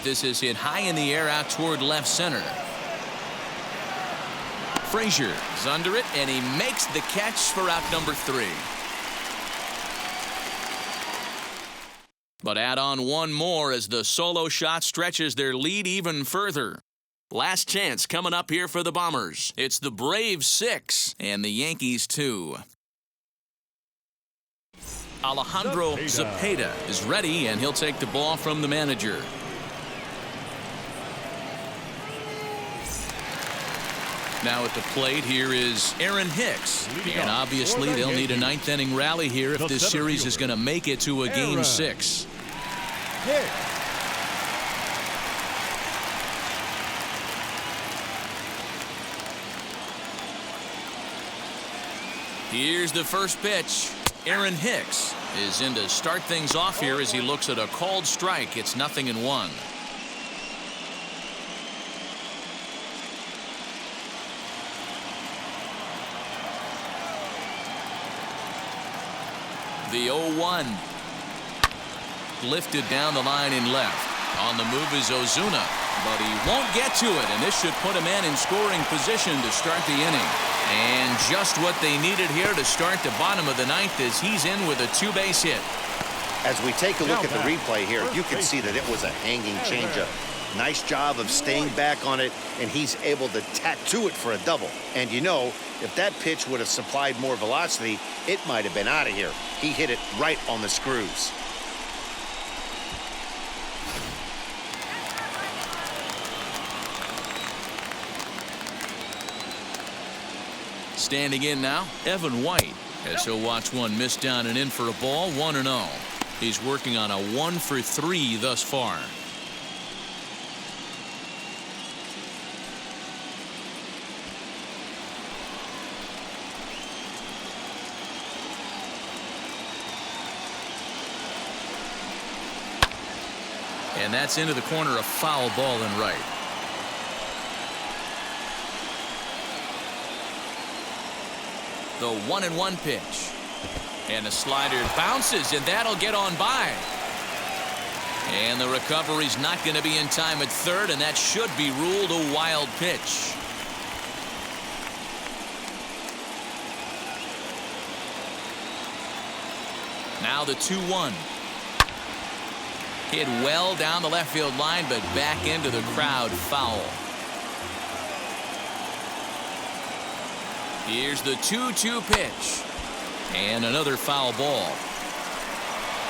Speaker 1: This is hit high in the air out toward left center. Frazier is under it, and he makes the catch for out number 3. But add on one more as the solo shot stretches their lead even further. Last chance coming up here for the Bombers. It's the Braves 6 and the Yankees 2. Alejandro Zepeda is ready, and he'll take the ball from the manager. Now at the plate, here is Aaron Hicks. And obviously, they'll need a 9th inning rally here if this series is going to make it to a Game 6. Here's the first pitch. Aaron Hicks is in to start things off here as he looks at a called strike. It's 0-1. The 0-1. Lifted down the line in left. On the move is Ozuna, but he won't get to it, and this should put a man in scoring position to start the inning. And just what they needed here to start the bottom of the ninth as he's in with a two-base hit.
Speaker 2: As we take a look at the replay here, you can see that it was a hanging changeup. Nice job of staying back on it, and he's able to tattoo it for a double. And you know, if that pitch would have supplied more velocity, it might have been out of here. He hit it right on the screws.
Speaker 1: Standing in now, Evan White, as he'll watch one miss down and in for a ball, 1-0. He's working on a 1-for-3 thus far. And that's into the corner, a foul ball and right. The 1-1 pitch. And a slider bounces, and that'll get on by. And the recovery's not going to be in time at third, and that should be ruled a wild pitch. Now the 2-1. Hit well down the left field line, but back into the crowd, foul. Here's the 2-2 pitch. And another foul ball.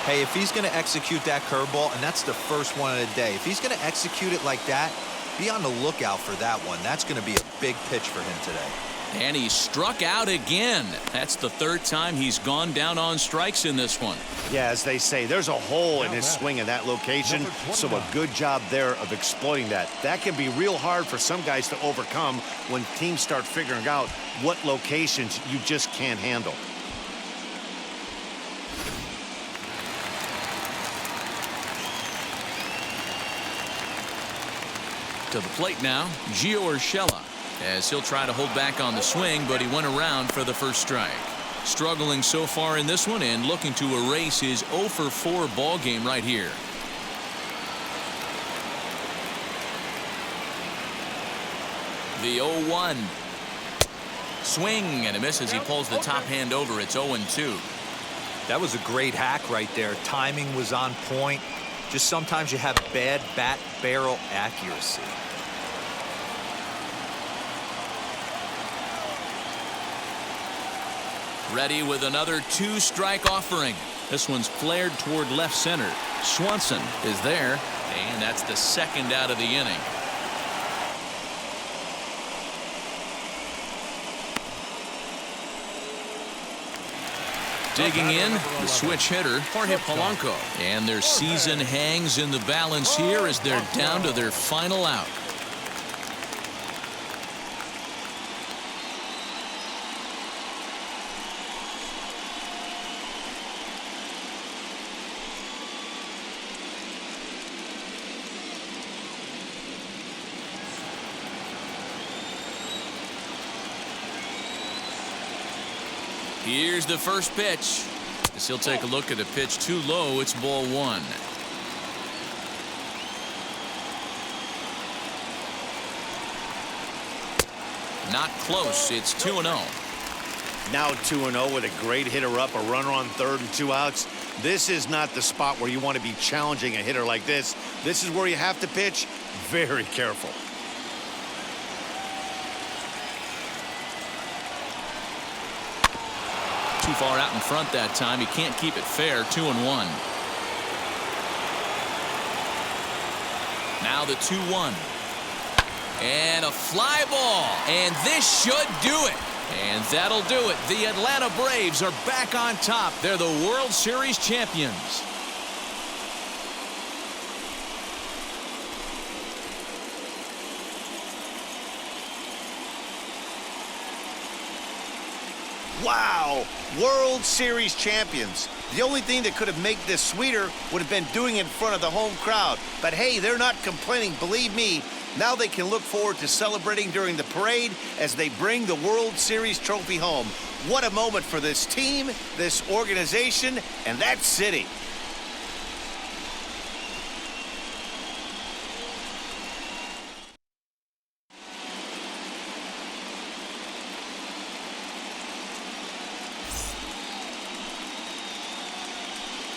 Speaker 4: Hey, if he's going to execute that curveball, and that's the first one of the day, if he's going to execute it like that, be on the lookout for that one. That's going to be a big pitch for him today.
Speaker 1: And he struck out again. That's the third time he's gone down on strikes in this one.
Speaker 2: Yeah, as they say, there's a hole in his swing in that location, so a good job there of exploiting that. That can be real hard for some guys to overcome when teams start figuring out what locations you just can't handle.
Speaker 1: To the plate now, Gio Urshela, as he'll try to hold back on the swing, but he went around for the first strike. Struggling so far in this one and looking to erase his 0-for-4 ball game right here. The 0-1. Swing and a miss as he pulls the top hand over. It's 0-2.
Speaker 4: That was a great hack right there. Timing was on point. Just sometimes you have bad bat barrel accuracy.
Speaker 1: Ready with another two-strike offering. This one's flared toward left center. Swanson is there, and that's the second out of the inning. Digging in, the switch hitter, Jorge Polanco. And their season hangs in the balance here as they're down to their final out. Here's the first pitch. As he'll take a look at a pitch too low, it's ball one. Not close. It's 2-0.
Speaker 2: Now 2-0 with a great hitter up, a runner on third and 2 outs. This is not the spot where you want to be challenging a hitter like this. This is where you have to pitch very careful.
Speaker 1: Too far out in front that time. He can't keep it fair. 2-1. Now the 2-1. And a fly ball. And this should do it. And that'll do it. The Atlanta Braves are back on top. They're the World Series champions.
Speaker 2: Wow, World Series champions. The only thing that could have made this sweeter would have been doing it in front of the home crowd. But hey, they're not complaining. Believe me, Now they can look forward to celebrating during the parade as they bring the World Series trophy home. What a moment for this team, this organization, and that city.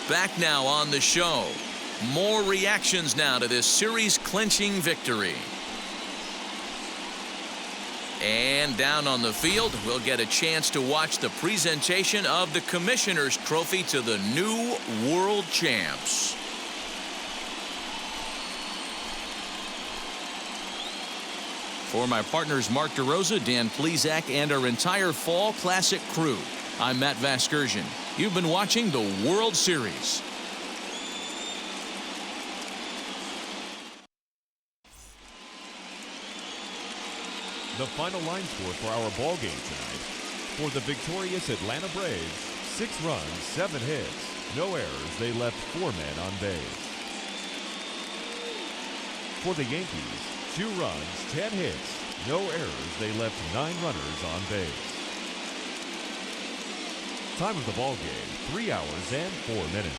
Speaker 1: Back now on the show. More reactions now to this series-clinching victory. And down on the field, we'll get a chance to watch the presentation of the Commissioner's Trophy to the new world champs. For my partners Mark DeRosa, Dan Plezak, and our entire Fall Classic crew, I'm Matt Vasgersian. You've been watching the World Series.
Speaker 3: The final line score for our ball game tonight. For the victorious Atlanta Braves, 6 runs, 7 hits, no errors. They left 4 men on base. For the Yankees, 2 runs, 10 hits, no errors. They left 9 runners on base. Time of the ball game, 3 hours and 4 minutes.